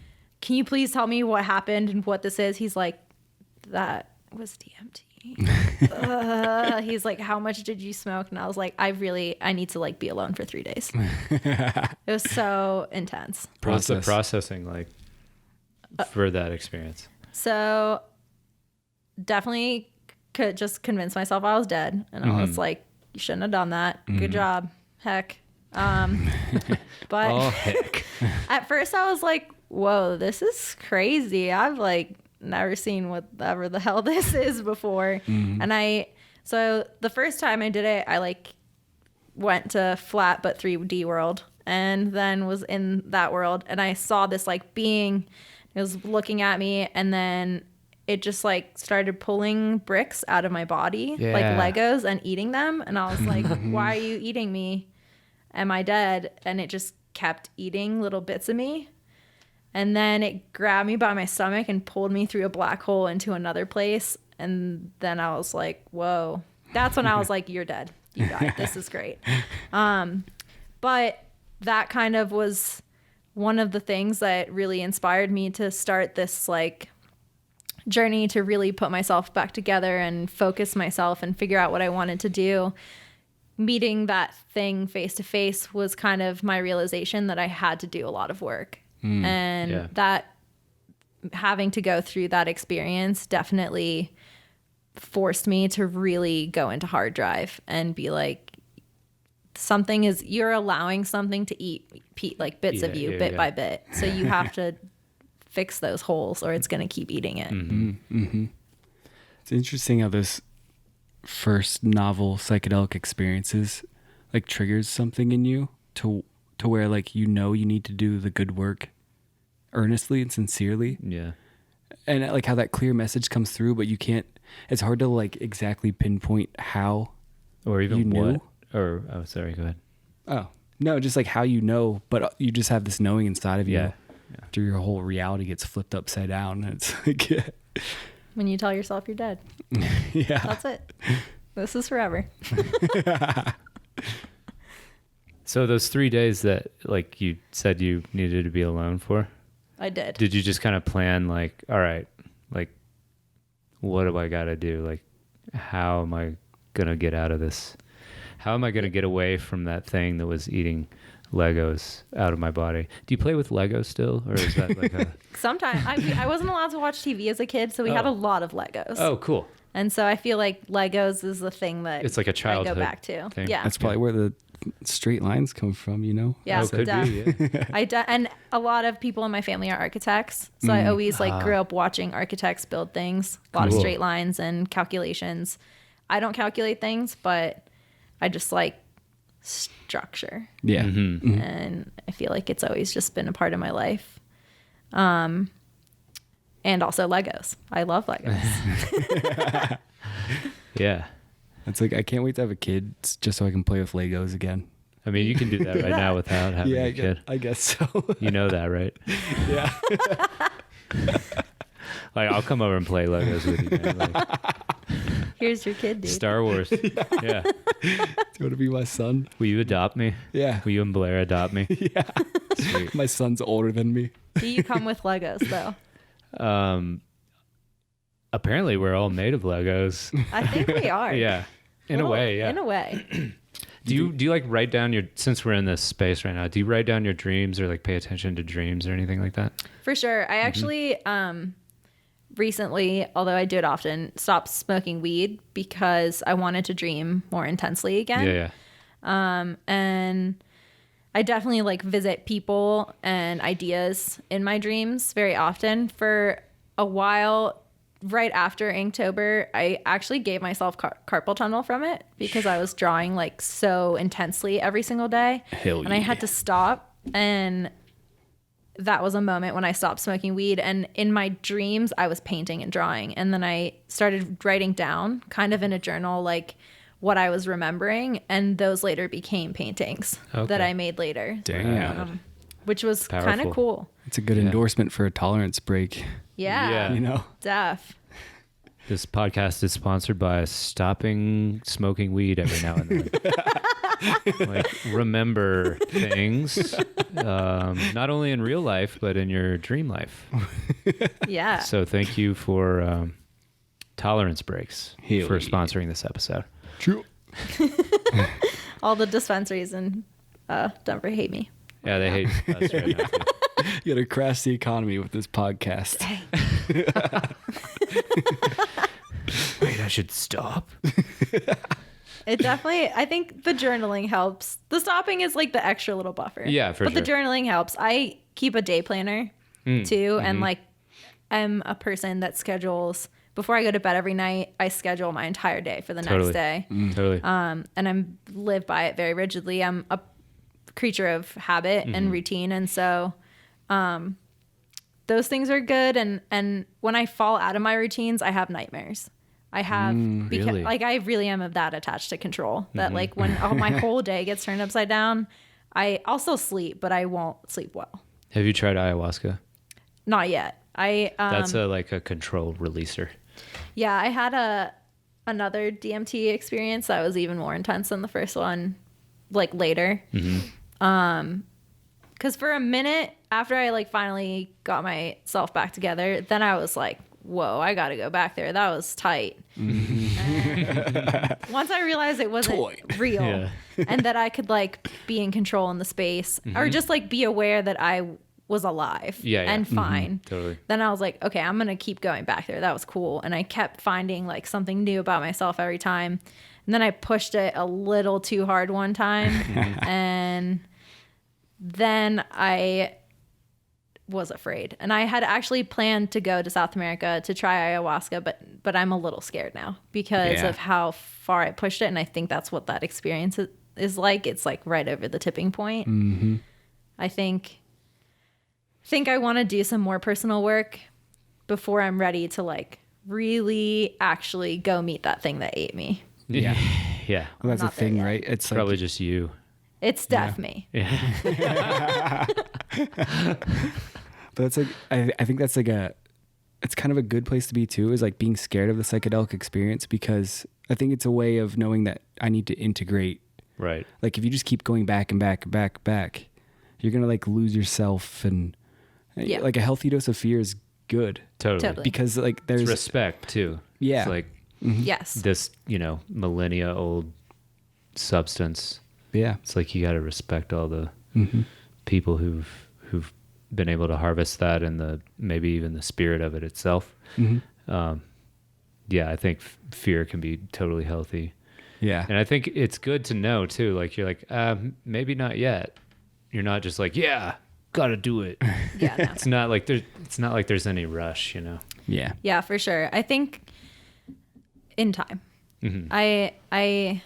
can you please tell me what happened and what this is? He's like, that was DMT. He's like, how much did you smoke? And I was like, I need to like be alone for 3 days. It was so intense. What's the processing like for that experience? So definitely could just convince myself I was dead. And I was like, you shouldn't have done that. Good job. Heck. But heck. At first I was like, whoa, this is crazy. I've like never seen whatever the hell this is before. And so the first time I did it, I like went to flat but 3D world, and then was in that world, and I saw this like being. It was looking at me, and then it just like started pulling bricks out of my body, like Legos, and eating them. And I was like, why are you eating me? Am I dead? And it just kept eating little bits of me. And then it grabbed me by my stomach and pulled me through a black hole into another place. And then I was like, whoa. That's when I was like, you're dead. You died. This is great. But that kind of was one of the things that really inspired me to start this like journey to really put myself back together and focus myself and figure out what I wanted to do. Meeting that thing face to face was kind of my realization that I had to do a lot of work. And that having to go through that experience definitely forced me to really go into hard drive and be like, you're allowing something to eat like bits of you bit by bit. So you have to fix those holes or it's going to keep eating it. It's interesting how this first novel psychedelic experiences like triggers something in you to to where like you need to do the good work earnestly and sincerely. Yeah. And like how that clear message comes through, but you can't, it's hard to like exactly pinpoint how Or even you what. knew. Or, oh, sorry, go ahead. Oh, no, just like how you know, but you just have this knowing inside of you. Yeah. After your whole reality gets flipped upside down. And it's like, When you tell yourself you're dead. yeah. That's it. This is forever. So those 3 days that like you said you needed to be alone for, I did. did you just kind of plan like, all right, like, what do I got to do? Like, how am I going to get out of this? How am I going to get away from that thing that was eating Legos out of my body? Do you play with Legos still? Or is that like a... Sometimes I wasn't allowed to watch TV as a kid, so we had a lot of Legos. Oh, cool. And so I feel like Legos is the thing that It's like a childhood I go back to. thing. Yeah. That's probably where the straight lines come from, you know? Yeah, Oh, could be, yeah. And a lot of people in my family are architects, so I always like grew up watching architects build things. A lot of Cool. straight lines and calculations. I don't calculate things, but I just like structure, Yeah. and I feel like it's always just been a part of my life. And also Legos. I love Legos. Yeah. It's like, I can't wait to have a kid just so I can play with Legos again. I mean, you can do that right now without having a kid. I guess so. You know that, right? Yeah. Like, I'll come over and play Legos with you, man. Like, Here's your kid, dude. Star Wars. Yeah. Do you want to be my son? Will you adopt me? Yeah. Will you and Blair adopt me? Yeah. Sweet. My son's older than me. Do you come with Legos though? Apparently we're all made of Legos. I think we are. Yeah. In a Well, way, yeah. In a way. Do you like write down your, since we're in this space right now, do you write down your dreams or like pay attention to dreams or anything like that? For sure. I actually recently, although I do it often, stopped smoking weed because I wanted to dream more intensely again. Yeah. And I definitely like visit people and ideas in my dreams very often. For a while, right after Inktober, I actually gave myself carpal tunnel from it because I was drawing like so intensely every single day. Hell And I had to stop, and that was a moment when I stopped smoking weed. And in my dreams, I was painting and drawing. And then I started writing down kind of in a journal, like what I was remembering. And those later became paintings that I made later. Damn. Which was kind Powerful. of cool. It's a good endorsement for a tolerance break, Yeah. Yeah. you know? Def. This podcast is sponsored by stopping smoking weed every now and then. Like, remember things, not only in real life, but in your dream life. Yeah. So thank you for Tolerance Breaks Hell for yeah. sponsoring this episode. True. All the dispensaries in Denver hate me. Yeah, they hate us right now, too. You gotta crash the economy with this podcast. Wait, I should stop? It definitely, I think the journaling helps. The stopping is like the extra little buffer. Yeah, for but sure. the journaling helps. I keep a day planner too. And like, I'm a person that schedules, before I go to bed every night, I schedule my entire day for the next day. Totally. And I'm live by it very rigidly. I'm a creature of habit and routine. And so, those things are good. And when I fall out of my routines, I have nightmares. I have, really? like, I really am of that attached to control that like when my whole day gets turned upside down, I'll still sleep, but I won't sleep well. Have you tried ayahuasca? Not yet. That's like a control releaser. Yeah, I had another DMT experience that was even more intense than the first one, like later. Because for a minute after I like finally got myself back together, then I was like, whoa, I got to go back there. That was tight. And once I realized it wasn't real and that I could like be in control in the space or just like be aware that I was alive and fine. Totally. Then I was like, okay, I'm going to keep going back there. That was cool. And I kept finding like something new about myself every time. And then I pushed it a little too hard one time. And then I was afraid. And I had actually planned to go to South America to try ayahuasca, but I'm a little scared now because of how far I pushed it. And I think that's what that experience is like. It's like right over the tipping point. I think I want to do some more personal work before I'm ready to like really actually go meet that thing that ate me. Yeah. Yeah. Well, that's the Not there thing, yet. right? It's Probably like, just you. It's me. Yeah. but it's like, I think that's like it's kind of a good place to be too, is like being scared of the psychedelic experience, because I think it's a way of knowing that I need to integrate. Right. Like if you just keep going back and back, you're going to like lose yourself. And like a healthy dose of fear is good. Totally. Because like there's It's respect too. Yeah. It's like Yes. this, millennia old substance. Yeah. It's like you got to respect all the people who've been able to harvest that, and maybe even the spirit of it itself. I think fear can be totally healthy. Yeah. And I think it's good to know too, like you're like, maybe not yet. You're not just like, yeah, gotta do it. Yeah. No. It's not like there's any rush, Yeah. Yeah, for sure. I think in time. I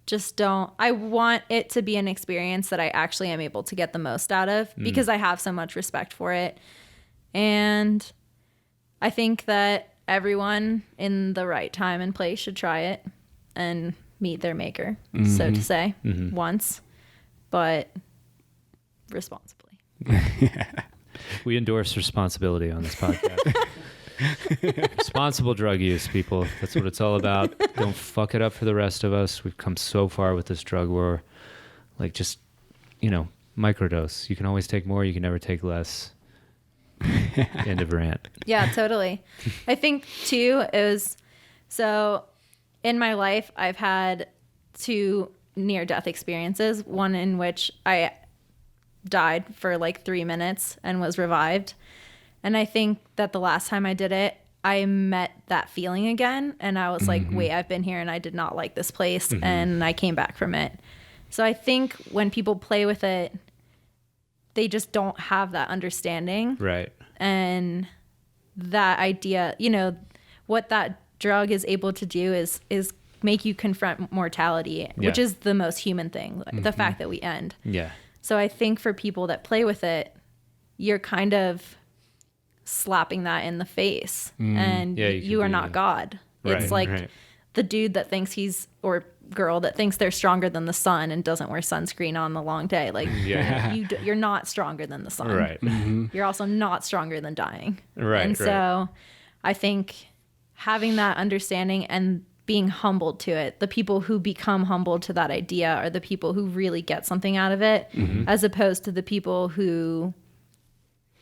just don't. I want it to be an experience that I actually am able to get the most out of, because I have so much respect for it. And I think that everyone in the right time and place should try it and meet their maker, so to say, once, but responsibly. We endorse responsibility on this podcast. Responsible drug use, people. That's what it's all about. Don't fuck it up for the rest of us. We've come so far with this drug war. Like, just, microdose. You can always take more. You can never take less. End of rant. Yeah, totally. I think too is, so in my life, I've had 2 near-death experiences. One in which I died for like 3 minutes and was revived. And I think that the last time I did it, I met that feeling again. And I was like, wait, I've been here and I did not like this place. And I came back from it. So I think when people play with it, they just don't have that understanding. Right. And that idea, what that drug is able to do is make you confront mortality, which is the most human thing, like the fact that we end. Yeah. So I think for people that play with it, you're kind of slapping that in the face, and you are not God. It's like the dude that thinks or girl that thinks they're stronger than the sun and doesn't wear sunscreen on the long day. Like, you're not stronger than the sun. Right. You're also not stronger than dying. Right. And so I think having that understanding and being humbled to it, the people who become humbled to that idea are the people who really get something out of it, as opposed to the people who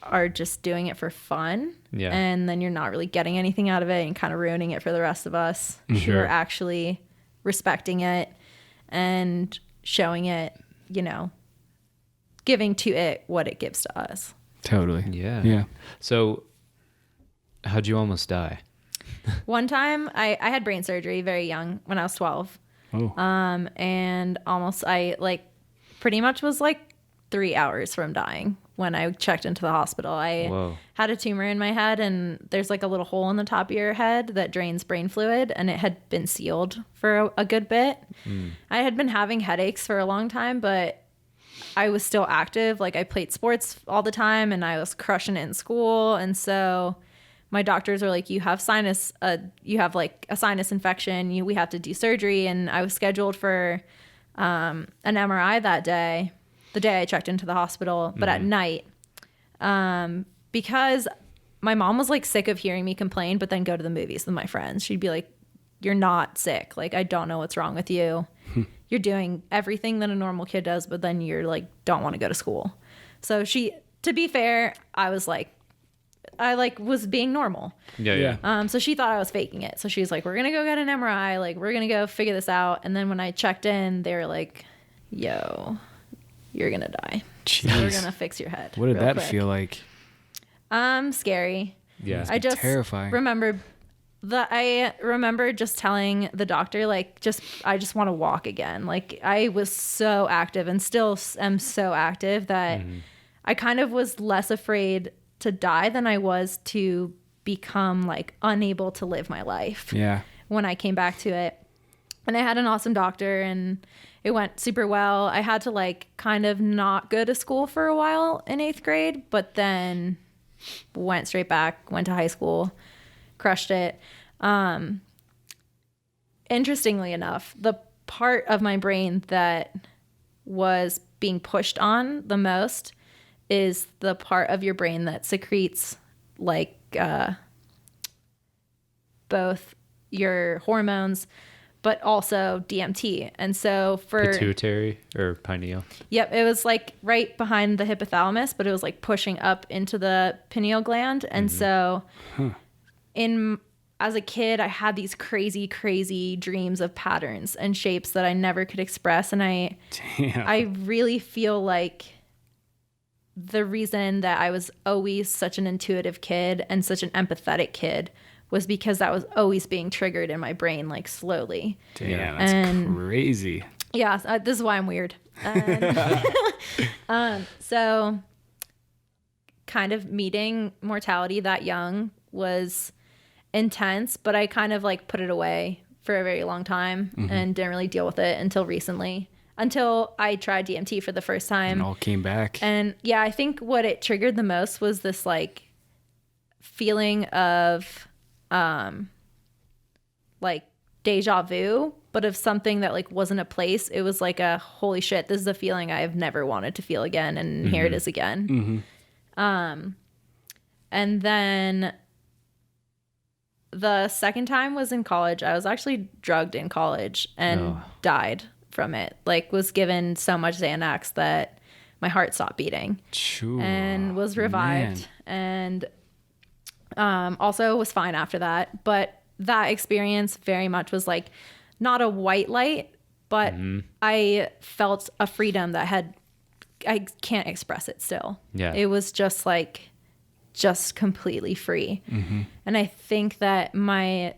are just doing it for fun. Yeah. And then you're not really getting anything out of it and kind of ruining it for the rest of us who are actually respecting it and showing it, giving to it what it gives to us. Totally. Yeah. Yeah. So how'd you almost die? One time I had brain surgery very young when I was 12. Oh. And I pretty much was like 3 hours from dying when I checked into the hospital. I had a tumor in my head, and there's like a little hole in the top of your head that drains brain fluid, and it had been sealed for a good bit. I had been having headaches for a long time, but I was still active. Like, I played sports all the time and I was crushing it in school. And so my doctors were like, you have like a sinus infection. We have to do surgery. And I was scheduled for an MRI that day, the day I checked into the hospital, but at night, because my mom was like sick of hearing me complain, but then go to the movies with my friends. She'd be like, you're not sick. Like, I don't know what's wrong with you. You're doing everything that a normal kid does, but then you're like, don't want to go to school. So to be fair, I was being normal. Yeah. So she thought I was faking it. So she was like, we're going to go get an MRI. Like, we're going to go figure this out. And then when I checked in, they were like, yo, you're going to die. So we're going to fix your head. What did that quick. feel like? Scary. Yeah. I just terrifying. I remember just telling the doctor, like, I just want to walk again. Like, I was so active and still am so active that I kind of was less afraid to die than I was to become like unable to live my life. Yeah. When I came back to it. And I had an awesome doctor, and it went super well. I had to like kind of not go to school for a while in 8th grade, but then went straight back, went to high school, crushed it. Interestingly enough, the part of my brain that was being pushed on the most is the part of your brain that secretes like both your hormones, but also DMT. And so for pituitary or pineal. Yep, it was like right behind the hypothalamus, but it was like pushing up into the pineal gland. And so as a kid, I had these crazy dreams of patterns and shapes that I never could express. And I really feel like the reason that I was always such an intuitive kid and such an empathetic kid was because that was always being triggered in my brain, like slowly. Damn, that's crazy. Yeah, this is why I'm weird. So kind of meeting mortality that young was intense, but I kind of like put it away for a very long time and didn't really deal with it until recently, until I tried DMT for the first time. And all came back. And yeah, I think what it triggered the most was this like feeling of like deja vu, but of something that like wasn't a place. It was like a holy shit, this is a feeling I have never wanted to feel again, and here it is again. And then the second time was in college. I was actually drugged in college and died from it. Like was given so much Xanax that my heart stopped beating and was revived. And also was fine after that. But that experience very much was like not a white light, but I felt a freedom that I can't express it still. Yeah. It was just like, just completely free. And I think that my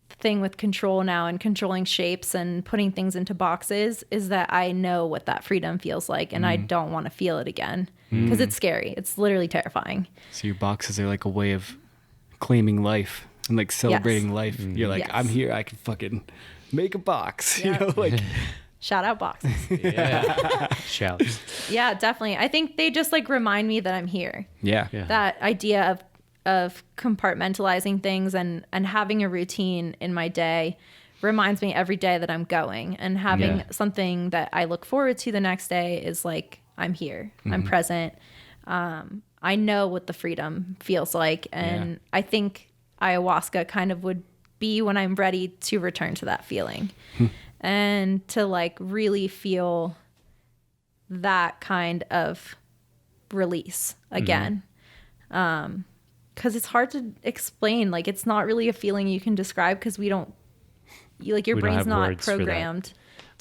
thing with control now and controlling shapes and putting things into boxes is that I know what that freedom feels like, and I don't want to feel it again because it's scary. It's literally terrifying. So your boxes are like a way of claiming life and like celebrating life. You're like, I'm here, I can fucking make a box, you know, like shout out boxes. Shouts. Yeah, definitely. I think they just like remind me that I'm here. Yeah. That idea of compartmentalizing things and having a routine in my day reminds me every day that I'm going, and having something that I look forward to the next day is like, I'm here, I'm present. I know what the freedom feels like. And I think ayahuasca kind of would be when I'm ready to return to that feeling. And to like really feel that kind of release again. Because it's hard to explain. Like, it's not really a feeling you can describe because your brain's not programmed.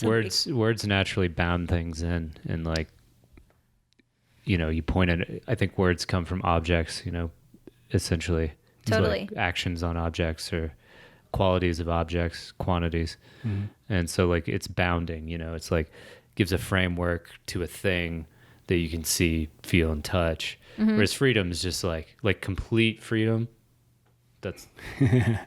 Words naturally bound things in, and like, you know, you point at it. I think words come from objects, you know, essentially. Totally. Like actions on objects or qualities of objects, quantities. And so like it's bounding, you know, it's like gives a framework to a thing that you can see, feel, and touch. Whereas freedom is just like complete freedom. That's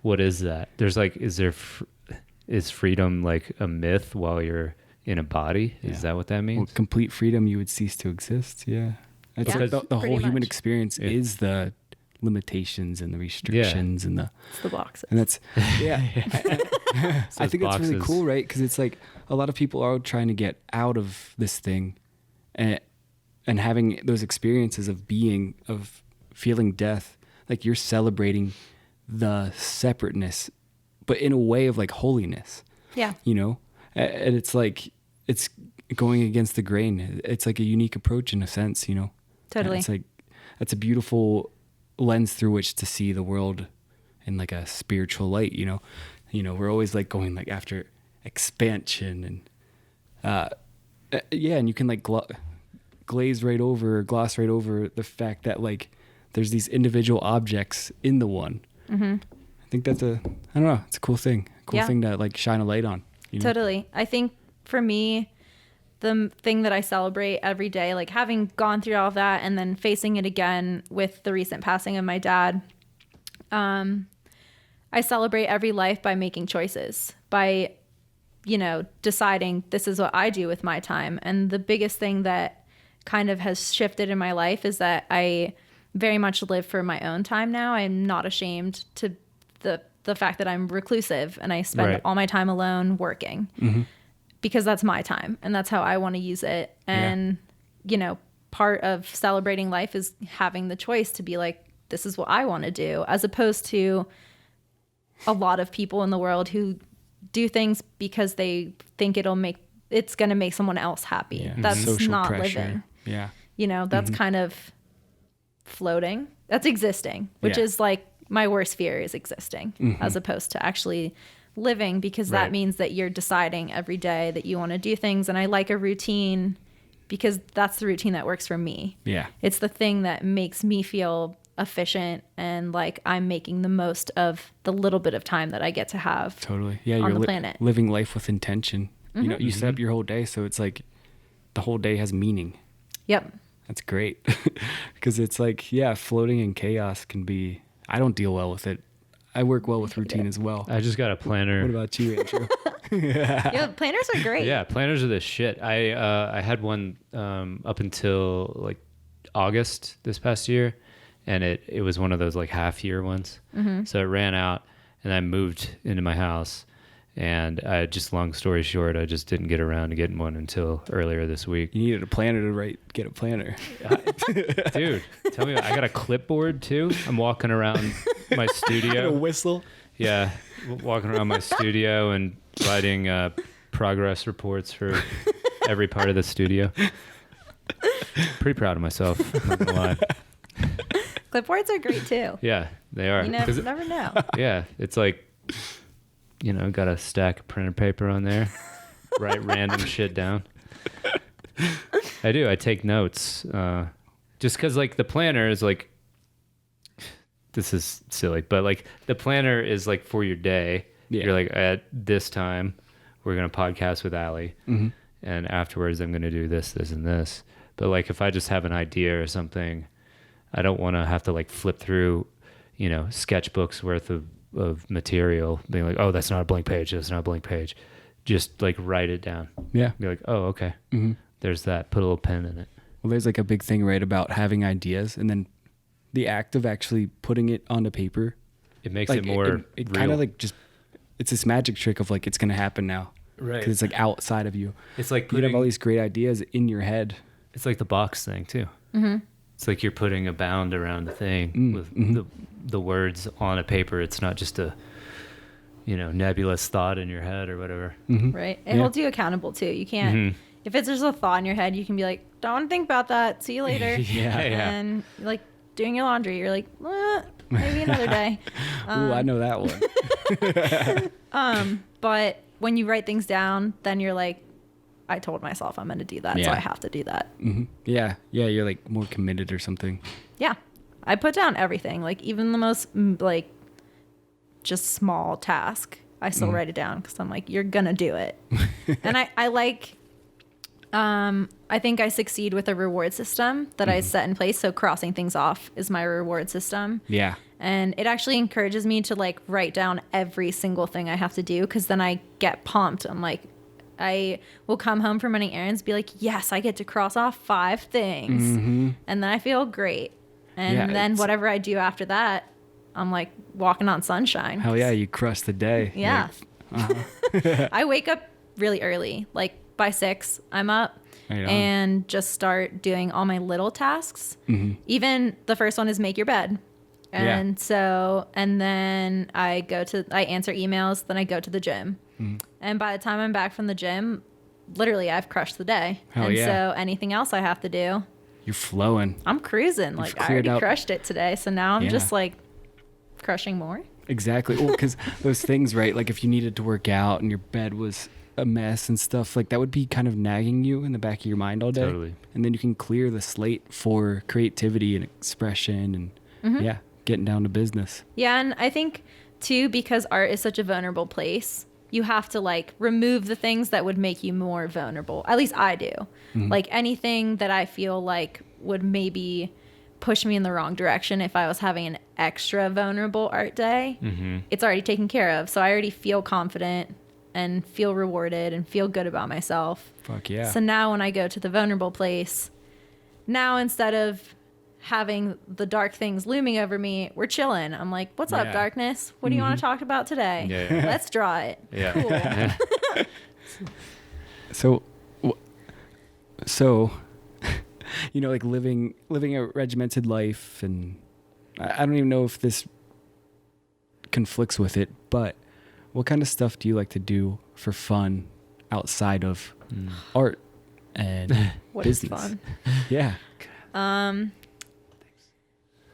what is that? There's like, is freedom like a myth while you're in a body? Is that what that means? Well, complete freedom, you would cease to exist. Yeah. It's like the whole human experience is the limitations and the restrictions and it's the boxes. And that's I think it's really cool, right? Because it's like a lot of people are trying to get out of this thing and having those experiences of feeling death. Like you're celebrating the separateness, but in a way of like holiness. Yeah. You know? And it's like, it's going against the grain. It's like a unique approach in a sense, you know? Totally. And it's like, that's a beautiful lens through which to see the world in like a spiritual light, you know? We're always like going like after expansion and, and you can like gloss right over the fact that like there's these individual objects in the one. I think that's it's a cool thing. Thing to like shine a light on. You know? Totally. I think for me, the thing that I celebrate every day, like having gone through all of that and then facing it again with the recent passing of my dad, I celebrate every life by making choices, by deciding this is what I do with my time. And the biggest thing that kind of has shifted in my life is that I very much live for my own time now. I'm not ashamed to the fact that I'm reclusive and I spend all my time alone working because that's my time and that's how I want to use it. And, part of celebrating life is having the choice to be like, this is what I want to do, as opposed to a lot of people in the world who do things because they think it's going to make someone else happy. Yeah. That's Social not pressure. living. Yeah. That's kind of floating. That's existing, which is like my worst fear is existing as opposed to actually living, because that means that you're deciding every day that you want to do things. And I like a routine because that's the routine that works for me. Yeah. It's the thing that makes me feel efficient and like I'm making the most of the little bit of time that I get to have. Totally. Yeah. On You're the planet. living life with intention. You set up your whole day. So it's like the whole day has meaning. Yep. That's great. Because it's like, floating in chaos can be, I don't deal well with it. I work well with routine as well. I just got a planner. What about you, Andrew? Yeah, planners are great. Yeah, planners are the shit. I had one up until like August this past year, and it was one of those like half year ones. So it ran out, and I moved into my house, and long story short, I just didn't get around to getting one until earlier this week. You needed a planner to get a planner. Dude, tell me, I got a clipboard too. I'm walking around my studio. A whistle. Yeah, walking around my studio and writing progress reports for every part of the studio. Pretty proud of myself, not gonna lie. Clipboards are great too. Yeah, they are. You never know. Yeah, it's like, got a stack of printer paper on there, write random shit down. I do. I take notes. Just because like the planner is like, this is silly, but like the planner is like for your day. Yeah. You're like, at this time, we're going to podcast with Allie. And afterwards, I'm going to do this, this, and this. But like, if I just have an idea or something, I don't want to have to like flip through, sketchbooks worth of material, being like, oh, that's not a blank page. That's not a blank page. Just like write it down. Yeah. Be like, oh, okay. There's that. Put a little pen in it. Well, there's like a big thing, right, about having ideas and then the act of actually putting it onto paper. It makes it more it kind of like just, it's this magic trick of like, it's going to happen now. Right. Because it's like outside of you. It's like you have all these great ideas in your head. It's like the box thing too. It's like you're putting a bound around the thing with the words on a paper. It's not just a, nebulous thought in your head or whatever. Right. It holds you accountable too. You can't, if it's just a thought in your head, you can be like, don't want to think about that. See you later. And like doing your laundry, you're like, maybe another day. Ooh, I know that one. But when you write things down, then you're like, I told myself I'm going to do that, so I have to do that. Yeah. You're like more committed or something. Yeah. I put down everything, like even the most like just small task. I still write it down because I'm like, you're going to do it. And I like, I think I succeed with a reward system that I set in place. So crossing things off is my reward system. Yeah. And it actually encourages me to like write down every single thing I have to do, because then I get pumped. I'm like, I will come home from running errands, be like, yes, I get to cross off 5 things. And then I feel great. And then whatever I do after that, I'm like walking on sunshine. Hell yeah, you crush the day. Yeah. Like, I wake up really early, like by 6, I'm up and just start doing all my little tasks. Even the first one is make your bed. And and then I answer emails, then I go to the gym. And by the time I'm back from the gym, literally I've crushed the day. So anything else I have to do, you're flowing. I'm cruising. Like I already crushed it today. So now I'm just like crushing more. Exactly. Well, because those things, right? Like if you needed to work out and your bed was a mess and stuff, like that would be kind of nagging you in the back of your mind all day. Totally. And then you can clear the slate for creativity and expression and getting down to business. Yeah. And I think too, because art is such a vulnerable place, you have to like remove the things that would make you more vulnerable. At least I do. Like anything that I feel like would maybe push me in the wrong direction if I was having an extra vulnerable art day, it's already taken care of. So I already feel confident and feel rewarded and feel good about myself. Fuck yeah. So now when I go to the vulnerable place, now instead of having the dark things looming over me, we're chilling. I'm like, what's up, Yeah. darkness? What do you want to talk about today? Yeah. Let's draw it. Yeah. Cool. So, you know, like living a regimented life, and I don't even know if this conflicts with it, but what kind of stuff do you like to do for fun outside of art and What is business? fun? Yeah.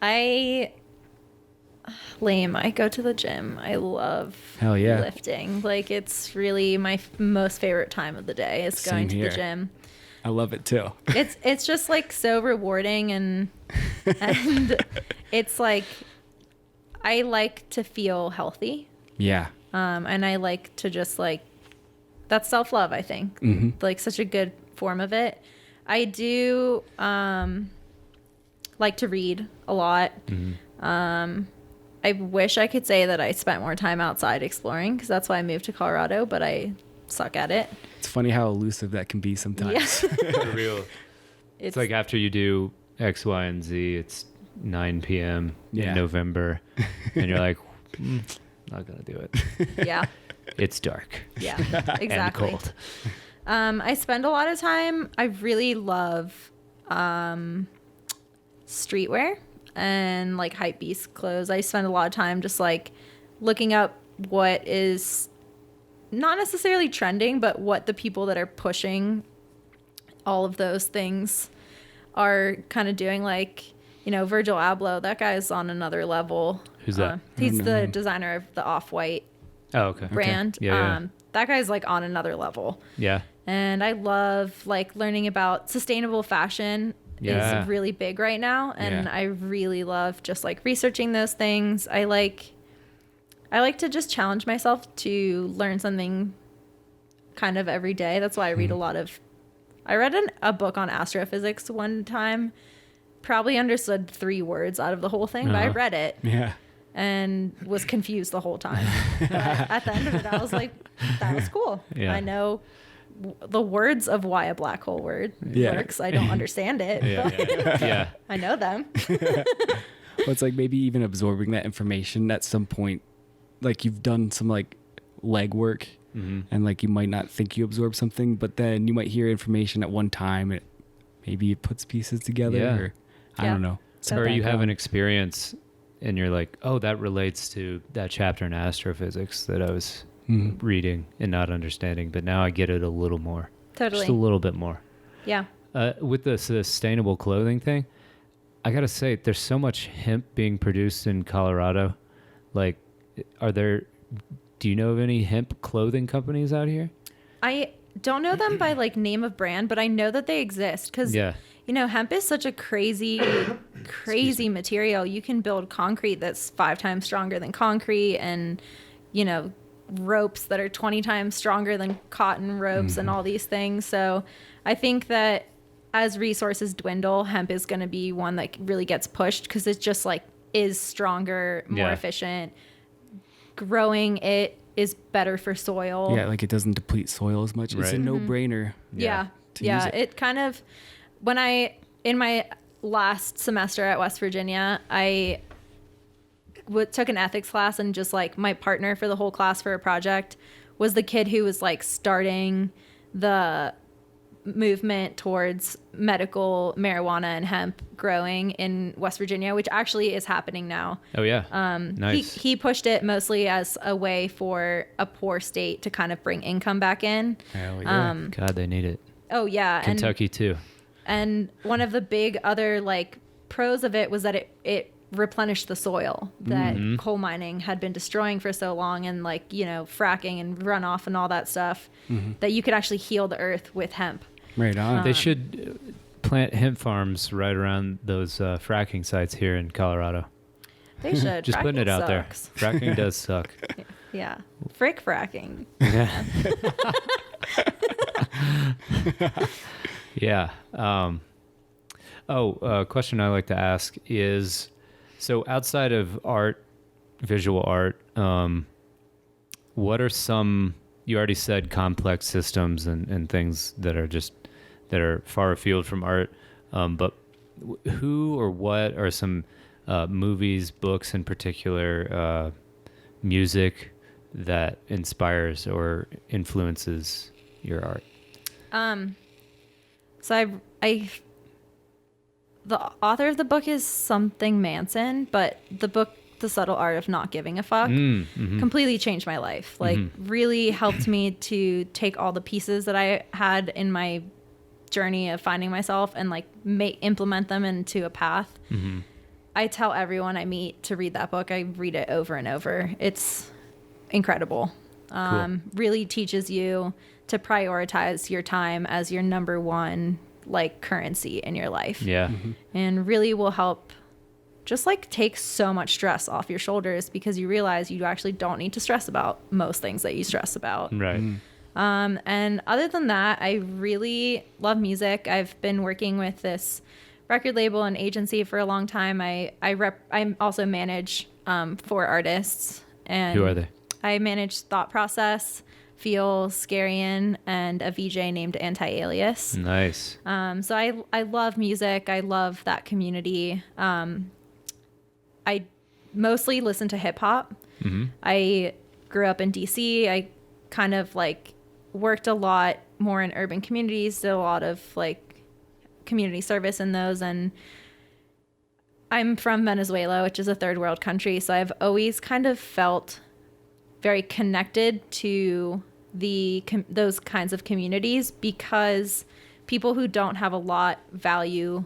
I go to the gym. I love Hell yeah. lifting. Like, it's really my most favorite time of the day is going Same to here. the gym. I love it too. It's just like so rewarding, and it's like I like to feel healthy. Yeah. And I like to just like, that's self-love, I think. Like, such a good form of it. I do like to read a lot. I wish I could say that I spent more time outside exploring, because that's why I moved to Colorado, but I suck at it. It's funny how elusive that can be sometimes. For real. It's like after you do X, Y, and Z, it's 9 p.m. Yeah. in November, and you're like, not gonna do it. Yeah. It's dark. Yeah, And exactly. cold. I spend a lot of time. I really love streetwear and like hype beast clothes. I spend a lot of time just like looking up what is not necessarily trending, but what the people that are pushing all of those things are kind of doing. Like, you know, Virgil Abloh, that guy's on another level. Who's that? He's the designer of the Off-White Oh, okay. brand. Yeah, That guy's like on another level. Yeah. And I love like learning about sustainable fashion Yeah. is really big right now. And Yeah. I really love just like researching those things. I like to just challenge myself to learn something kind of every day. That's why I read a lot of, I read a book on astrophysics one time, probably understood 3 words out of the whole thing, but I read it Yeah. and was confused the whole time. But at the end of it, I was like, that was cool. Yeah. I know the words of why a black hole word Yeah. works. I don't understand it, but Yeah. I know them. Well, it's like maybe even absorbing that information at some point, like you've done some like legwork, and like you might not think you absorb something, but then you might hear information at one time. Maybe it puts pieces together. Yeah. Or, I Yeah. don't know. So Or you have background. an experience and you're like, oh, that relates to that chapter in astrophysics that I was reading and not understanding, but now I get it a little more. Totally. Just a little bit more. Yeah. With the sustainable clothing thing, I gotta say, there's so much hemp being produced in Colorado. Like, do you know of any hemp clothing companies out here? I don't know them by like name of brand, but I know that they exist because, Yeah. you know, hemp is such a crazy material. You can build concrete that's 5 times stronger than concrete, and, you know, ropes that are 20 times stronger than cotton ropes and all these things. So I think that as resources dwindle, hemp is going to be one that really gets pushed because it just like is stronger, more efficient. Growing it is better for soil. Yeah, like it doesn't deplete soil as much. It's a Right. no-brainer. Yeah. to use it. It kind of, in my last semester at West Virginia, I took an ethics class, and just like my partner for the whole class for a project was the kid who was like starting the movement towards medical marijuana and hemp growing in West Virginia, which actually is happening now. Oh, yeah. Nice. He pushed it mostly as a way for a poor state to kind of bring income back in. Hell yeah. God, they need it. Oh yeah. Kentucky, too. And one of the big other like pros of it was that it replenished the soil that coal mining had been destroying for so long, and like, you know, fracking and runoff and all that stuff, that you could actually heal the earth with hemp. Right on. They should plant hemp farms right around those fracking sites here in Colorado. They should. Just putting it out Sucks. there. Fracking does suck. Yeah. Frick fracking. Yeah. A question I like to ask is, so outside of art, visual art, what are some you already said complex systems and things that are far afield from art. But who or what are some movies, books in particular, music that inspires or influences your art? So the author of the book is something Manson, but the book, The Subtle Art of Not Giving a Fuck, completely changed my life. Like, really helped me to take all the pieces that I had in my journey of finding myself and like implement them into a path. I tell everyone I meet to read that book. I read it over and over. It's incredible. Cool. Really teaches you to prioritize your time as your number one like currency in your life. Yeah. And really will help just like take so much stress off your shoulders, because you realize you actually don't need to stress about most things that you stress about. Right. And other than that, I really love music. I've been working with this record label and agency for a long time. I also manage 4 artists. And Who are they? I manage Thought Process, Feel, Scarian, and a VJ named Anti-Alias. Nice. So I love music. I love that community. I mostly listen to hip hop. I grew up in DC. I kind of like worked a lot more in urban communities, did a lot of like community service in those. And I'm from Venezuela, which is a third world country. So I've always kind of felt very connected to those kinds of communities, because people who don't have a lot value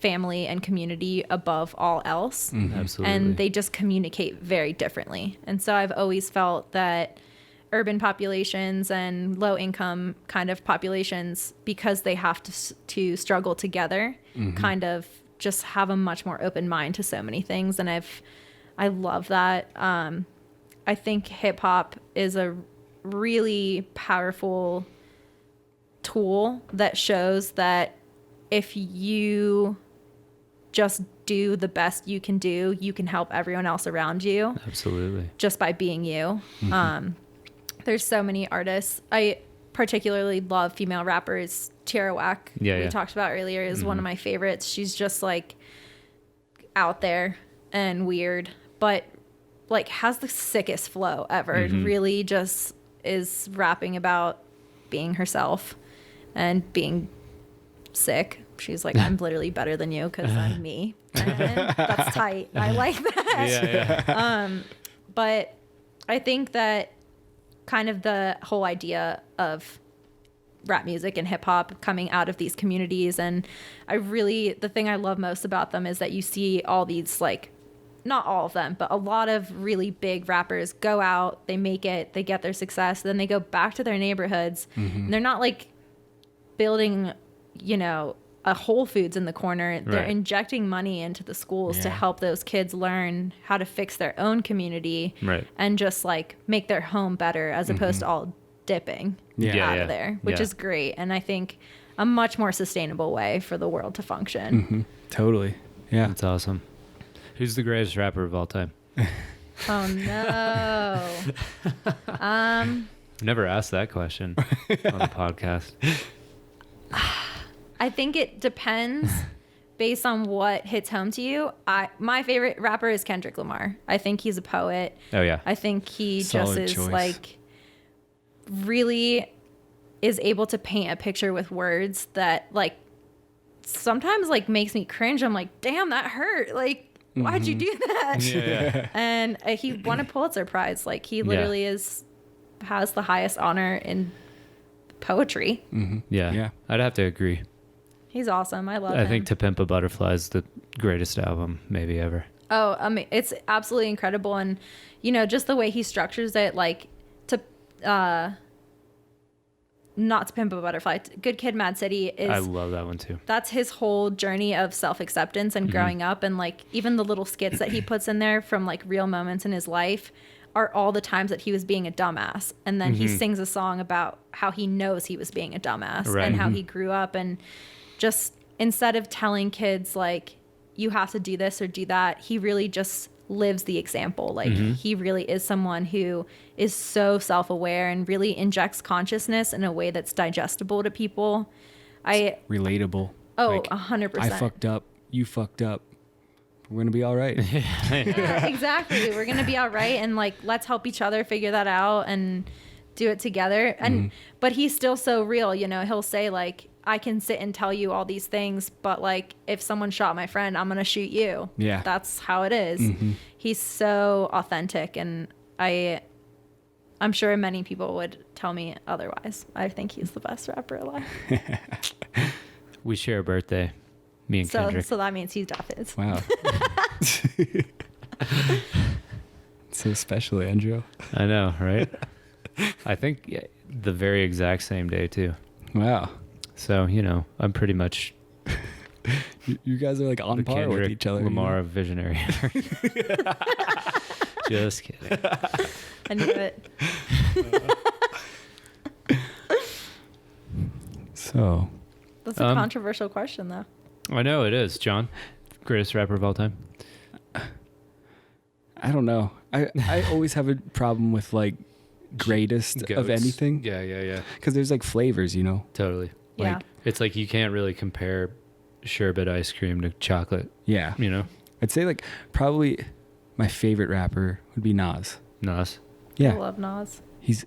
family and community above all else. Absolutely. And they just communicate very differently. And so I've always felt that urban populations and low income kind of populations, because they have to struggle together, kind of just have a much more open mind to so many things. And I love that. I think hip hop is a really powerful tool that shows that if you just do the best you can do, you can help everyone else around you. Absolutely. Just by being you. There's so many artists. I particularly love female rappers. Tierra Whack, we talked about earlier, is one of my favorites. She's just like out there and weird, but like has the sickest flow ever. Really just is rapping about being herself and being sick. She's like, I'm literally better than you because I'm me. And that's tight. I like that. But I think that kind of the whole idea of rap music and hip hop coming out of these communities, and the thing I love most about them is that you see all these, like, not all of them, but a lot of really big rappers go out, they make it, they get their success, then they go back to their neighborhoods, and they're not like building, a Whole Foods in the corner. They're injecting money into the schools to help those kids learn how to fix their own community and just like make their home better, as opposed to all dipping out of there, which is great. And I think a much more sustainable way for the world to function. Totally. Yeah. That's awesome. Who's the greatest rapper of all time? Oh no. I've never asked that question on the podcast. I think it depends based on what hits home to you. My favorite rapper is Kendrick Lamar. I think he's a poet. Oh yeah. I think he Solid just is choice. like really is able to paint a picture with words that like sometimes like makes me cringe. I'm like, damn, that hurt. Like, why'd you do that? Yeah. And he won a Pulitzer Prize. Like, he literally has the highest honor in poetry. Yeah. I'd have to agree. He's awesome. I love him. I think To Pimp a Butterfly is the greatest album maybe ever. Oh, I mean, it's absolutely incredible. And, just the way he structures it, like, not To Pimp a Butterfly, Good Kid, Mad City is... I love that one too. That's his whole journey of self-acceptance and growing up. And, like, even the little skits that he puts in there from, like, real moments in his life are all the times that he was being a dumbass. And then he sings a song about how he knows he was being a dumbass and how he grew up. And just instead of telling kids, like, you have to do this or do that, he really just lives the example. Like he really is someone who is so self-aware and really injects consciousness in a way that's digestible to people. Relatable. Oh, Like, 100%. I fucked up. You fucked up. We're going to be all right. Yeah, exactly. We're going to be all right. And like, let's help each other figure that out and do it together. And, but he's still so real, you know, he'll say like, I can sit and tell you all these things, but like if someone shot my friend, I'm going to shoot you. Yeah. That's how it is. He's so authentic, and I'm sure many people would tell me otherwise. I think he's the best rapper alive. We share a birthday, me and Kendrick. So that means he's definitely. Wow. So special, Andrew. I know, right? I think the very exact same day too. Wow. So, you know, I'm pretty much You guys are like on the par Kendrick with each other. Lamar of visionary. Just kidding. I knew it. So. That's a controversial question, though. I know it is. John, greatest rapper of all time. I don't know. I always have a problem with like greatest Goats. of anything. Yeah. Because there's like flavors, you know? Totally. Yeah. Like, It's like you can't really compare sherbet ice cream to chocolate, yeah. you know? I'd say like probably my favorite rapper would be Nas. Nas. Yeah. I love Nas. He's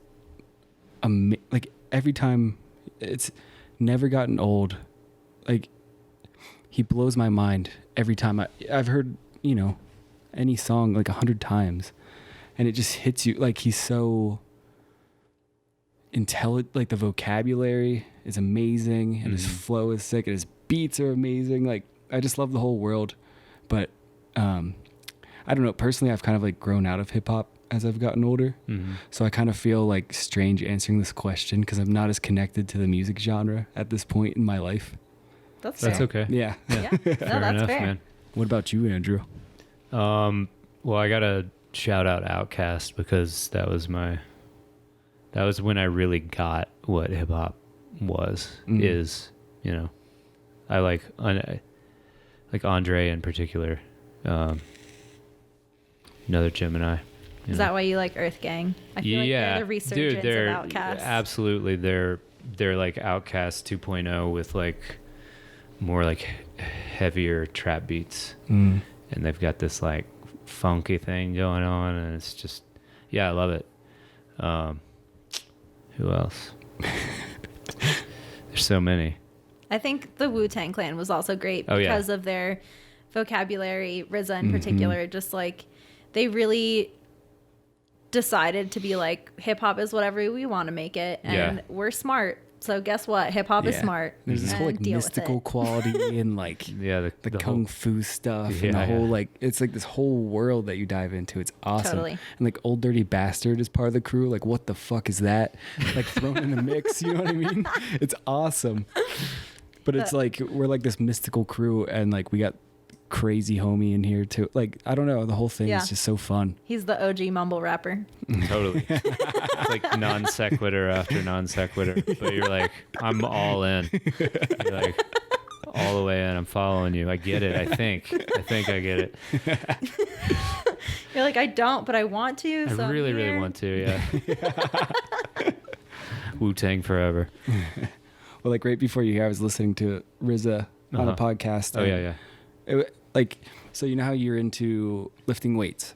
like every time, it's never gotten old. Like he blows my mind every time. I've heard, you know, any song like 100 times, and it just hits you. Like he's so intelligent. Like the vocabulary is amazing, and his flow is sick, and his beats are amazing. Like I just love the whole world. But I don't know. Personally, I've kind of like grown out of hip hop as I've gotten older. So I kind of feel like strange answering this question because I'm not as connected to the music genre at this point in my life. That's That's fair. okay. Yeah. Yeah. No, Fair that's enough, fair. man. What about you, Andrew? Well, I gotta shout out Outkast because that was when I really got what hip hop is, you know. I like Andre in particular, another Gemini. Is that why you like Earth Gang? I feel like they're the resurgence dude, they're of Outkast. absolutely they're like Outkast 2.0 with like more like heavier trap beats, and they've got this like funky thing going on, and it's just I love it. Who else? There's so many. I think the Wu-Tang Clan was also great because of their vocabulary. RZA in particular, just like they really decided to be like, hip hop is whatever we want to make it, and we're smart. So guess what? Hip hop is smart. There's this whole like deal with mystical it. quality and like The kung whole, fu stuff and the whole like it's like this whole world that you dive into. It's awesome. Totally. And like Old Dirty Bastard is part of the crew. Like what the fuck is that? Like thrown in the mix. You know what I mean? It's awesome. But it's like we're like this mystical crew, and like we got crazy homie in here too. Like I don't know, the whole thing is just so fun. He's the OG mumble rapper. totally. It's like non sequitur after non sequitur, but you're like, I'm all in. You're like all the way in. I'm following you. I get it. I think I get it. You're like, I don't, but I want to. So I really want to. Yeah. Wu-Tang forever. Well, like right before you here, I was listening to RZA on a podcast. Oh yeah. Like, so you know how you're into lifting weights?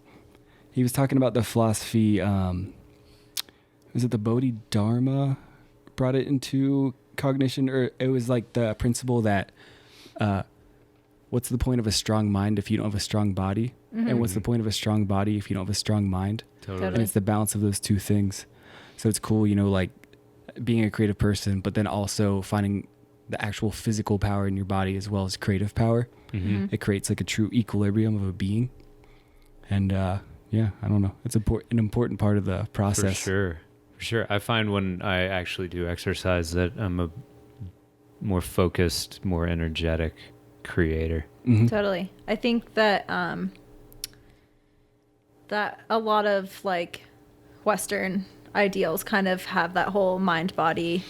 He was talking about the philosophy, was it the Bodhidharma brought it into cognition? Or it was like the principle that, what's the point of a strong mind if you don't have a strong body? And what's the point of a strong body if you don't have a strong mind? Totally. And it's the balance of those two things. So it's cool, you know, like being a creative person, but then also finding the actual physical power in your body as well as creative power. It creates like a true equilibrium of a being. And I don't know. It's an important part of the process. For sure. I find when I actually do exercise that I'm a more focused, more energetic creator. Totally. I think that that a lot of like Western ideals kind of have that whole mind body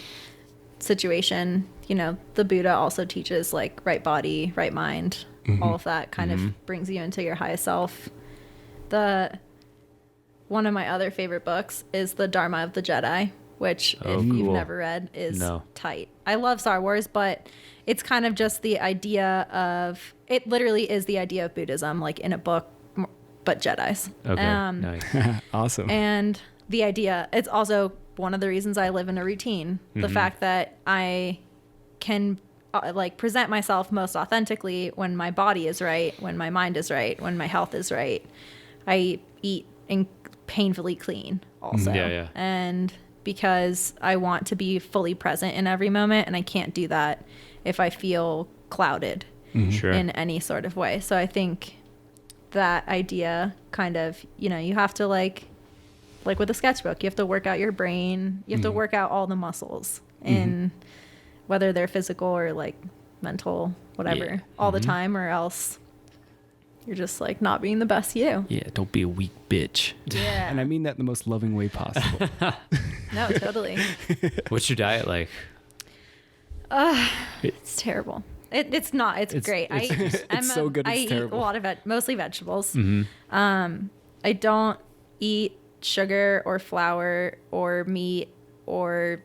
situation. You know, the Buddha also teaches like right body, right mind. All of that kind of brings you into your highest self. One of my other favorite books is The Dharma of the Jedi, which if you've never read is tight. I love Star Wars, but it's kind of just the idea of, it literally is the idea of Buddhism, like in a book, but Jedis. Okay, nice. Awesome. And the idea, it's also one of the reasons I live in a routine. The fact that I can like present myself most authentically when my body is right, when my mind is right, when my health is right. I eat painfully clean also. Yeah. And because I want to be fully present in every moment, and I can't do that if I feel clouded Sure. in any sort of way. So I think that idea kind of, you have to like with a sketchbook, you have to work out your brain, you have to work out all the muscles in whether they're physical or like mental, whatever, all the time, or else you're just like not being the best you. Yeah, don't be a weak bitch. Yeah. And I mean that in the most loving way possible. No, totally. What's your diet like? It's terrible. It's not. It's great. It's so good, it's I terrible. eat a lot of mostly vegetables. I don't eat sugar or flour or meat or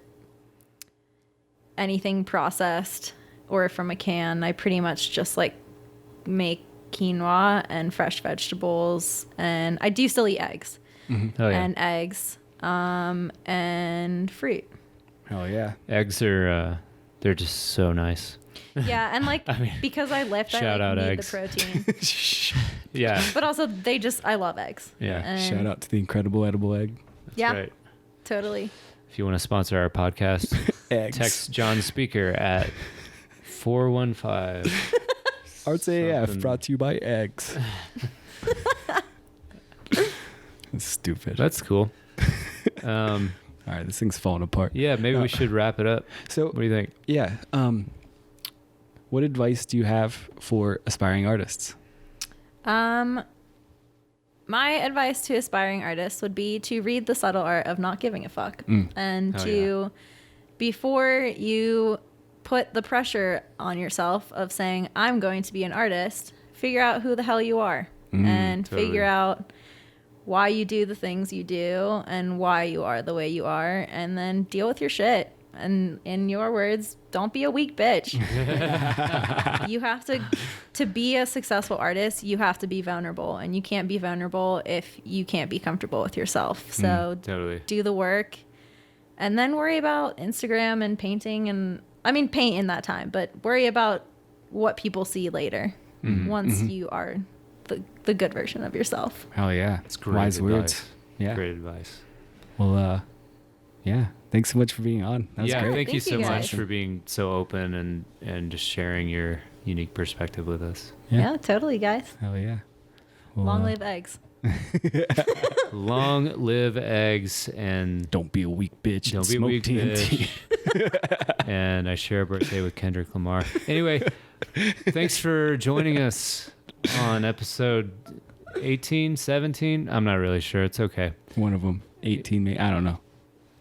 anything processed or from a can. I pretty much just like make quinoa and fresh vegetables, and I do still eat eggs. Oh yeah. And eggs and fruit. Oh yeah. Eggs are they're just so nice. Yeah, and like because I lift, shout I out need eggs. the protein. Yeah. But also I love eggs. Yeah. And Shout out to the incredible edible egg. yeah, Right. totally. If you want to sponsor our podcast, Eggs. text John Speaker at 415. Artsy AF something. brought to you by eggs. That's stupid. That's cool. All right, this thing's falling apart. Yeah, maybe we should wrap it up. So What do you think? yeah, what advice do you have for aspiring artists? My advice to aspiring artists would be to read The Subtle Art of Not Giving a Fuck. And before you put the pressure on yourself of saying, I'm going to be an artist, figure out who the hell you are and Totally. figure out why you do the things you do and why you are the way you are, and then deal with your shit. And in your words, don't be a weak bitch. You have to be a successful artist, you have to be vulnerable, and you can't be vulnerable if you can't be comfortable with yourself. So Totally. do the work and then worry about Instagram and painting, and paint in that time, but worry about what people see later once you are the good version of yourself. Hell yeah. It's great Wise advice. words. Yeah. Great advice. Well, yeah. Thanks so much for being on. That was Yeah, great. thank you Thank so you, much guys. for being so open and just sharing your unique perspective with us. Yeah, totally, guys. Hell yeah. Well, Long live eggs. Long live eggs, and Don't be a weak bitch. don't and be a smoke weak TNT. bitch. And I share a birthday with Kendrick Lamar. Anyway, thanks for joining us on episode 18, 17. I'm not really sure. It's okay. One of them. 18, maybe. I don't know.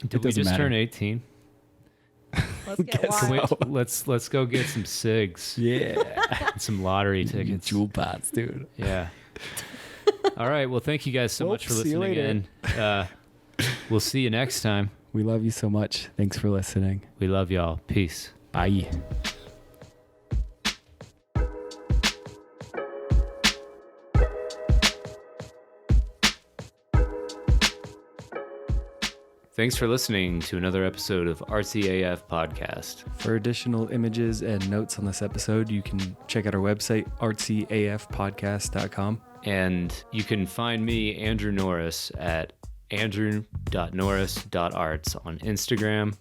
Did we doesn't just matter. turn 18? Let's get Guess wild. so. Let's go get some cigs. Yeah. And some lottery tickets. Jewel pots, dude. Yeah. All right. Well, thank you guys so Well, much for see you listening in. We'll see you next time. We love you so much. Thanks for listening. We love y'all. Peace. Bye. Thanks for listening to another episode of Artsy AF Podcast. For additional images and notes on this episode, you can check out our website, artsyafpodcast.com. And you can find me, Andrew Norris, at andrew.norris.arts on Instagram,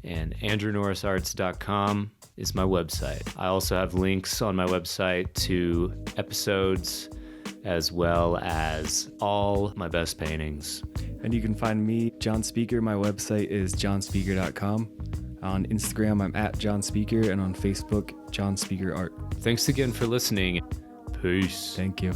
and andrewnorrisarts.com is my website. I also have links on my website to episodes as well as all my best paintings. And you can find me, John Speaker. My website is johnspeaker.com. On Instagram, I'm at John Speaker, and on Facebook, John Speaker Art. Thanks again for listening. Peace. Thank you.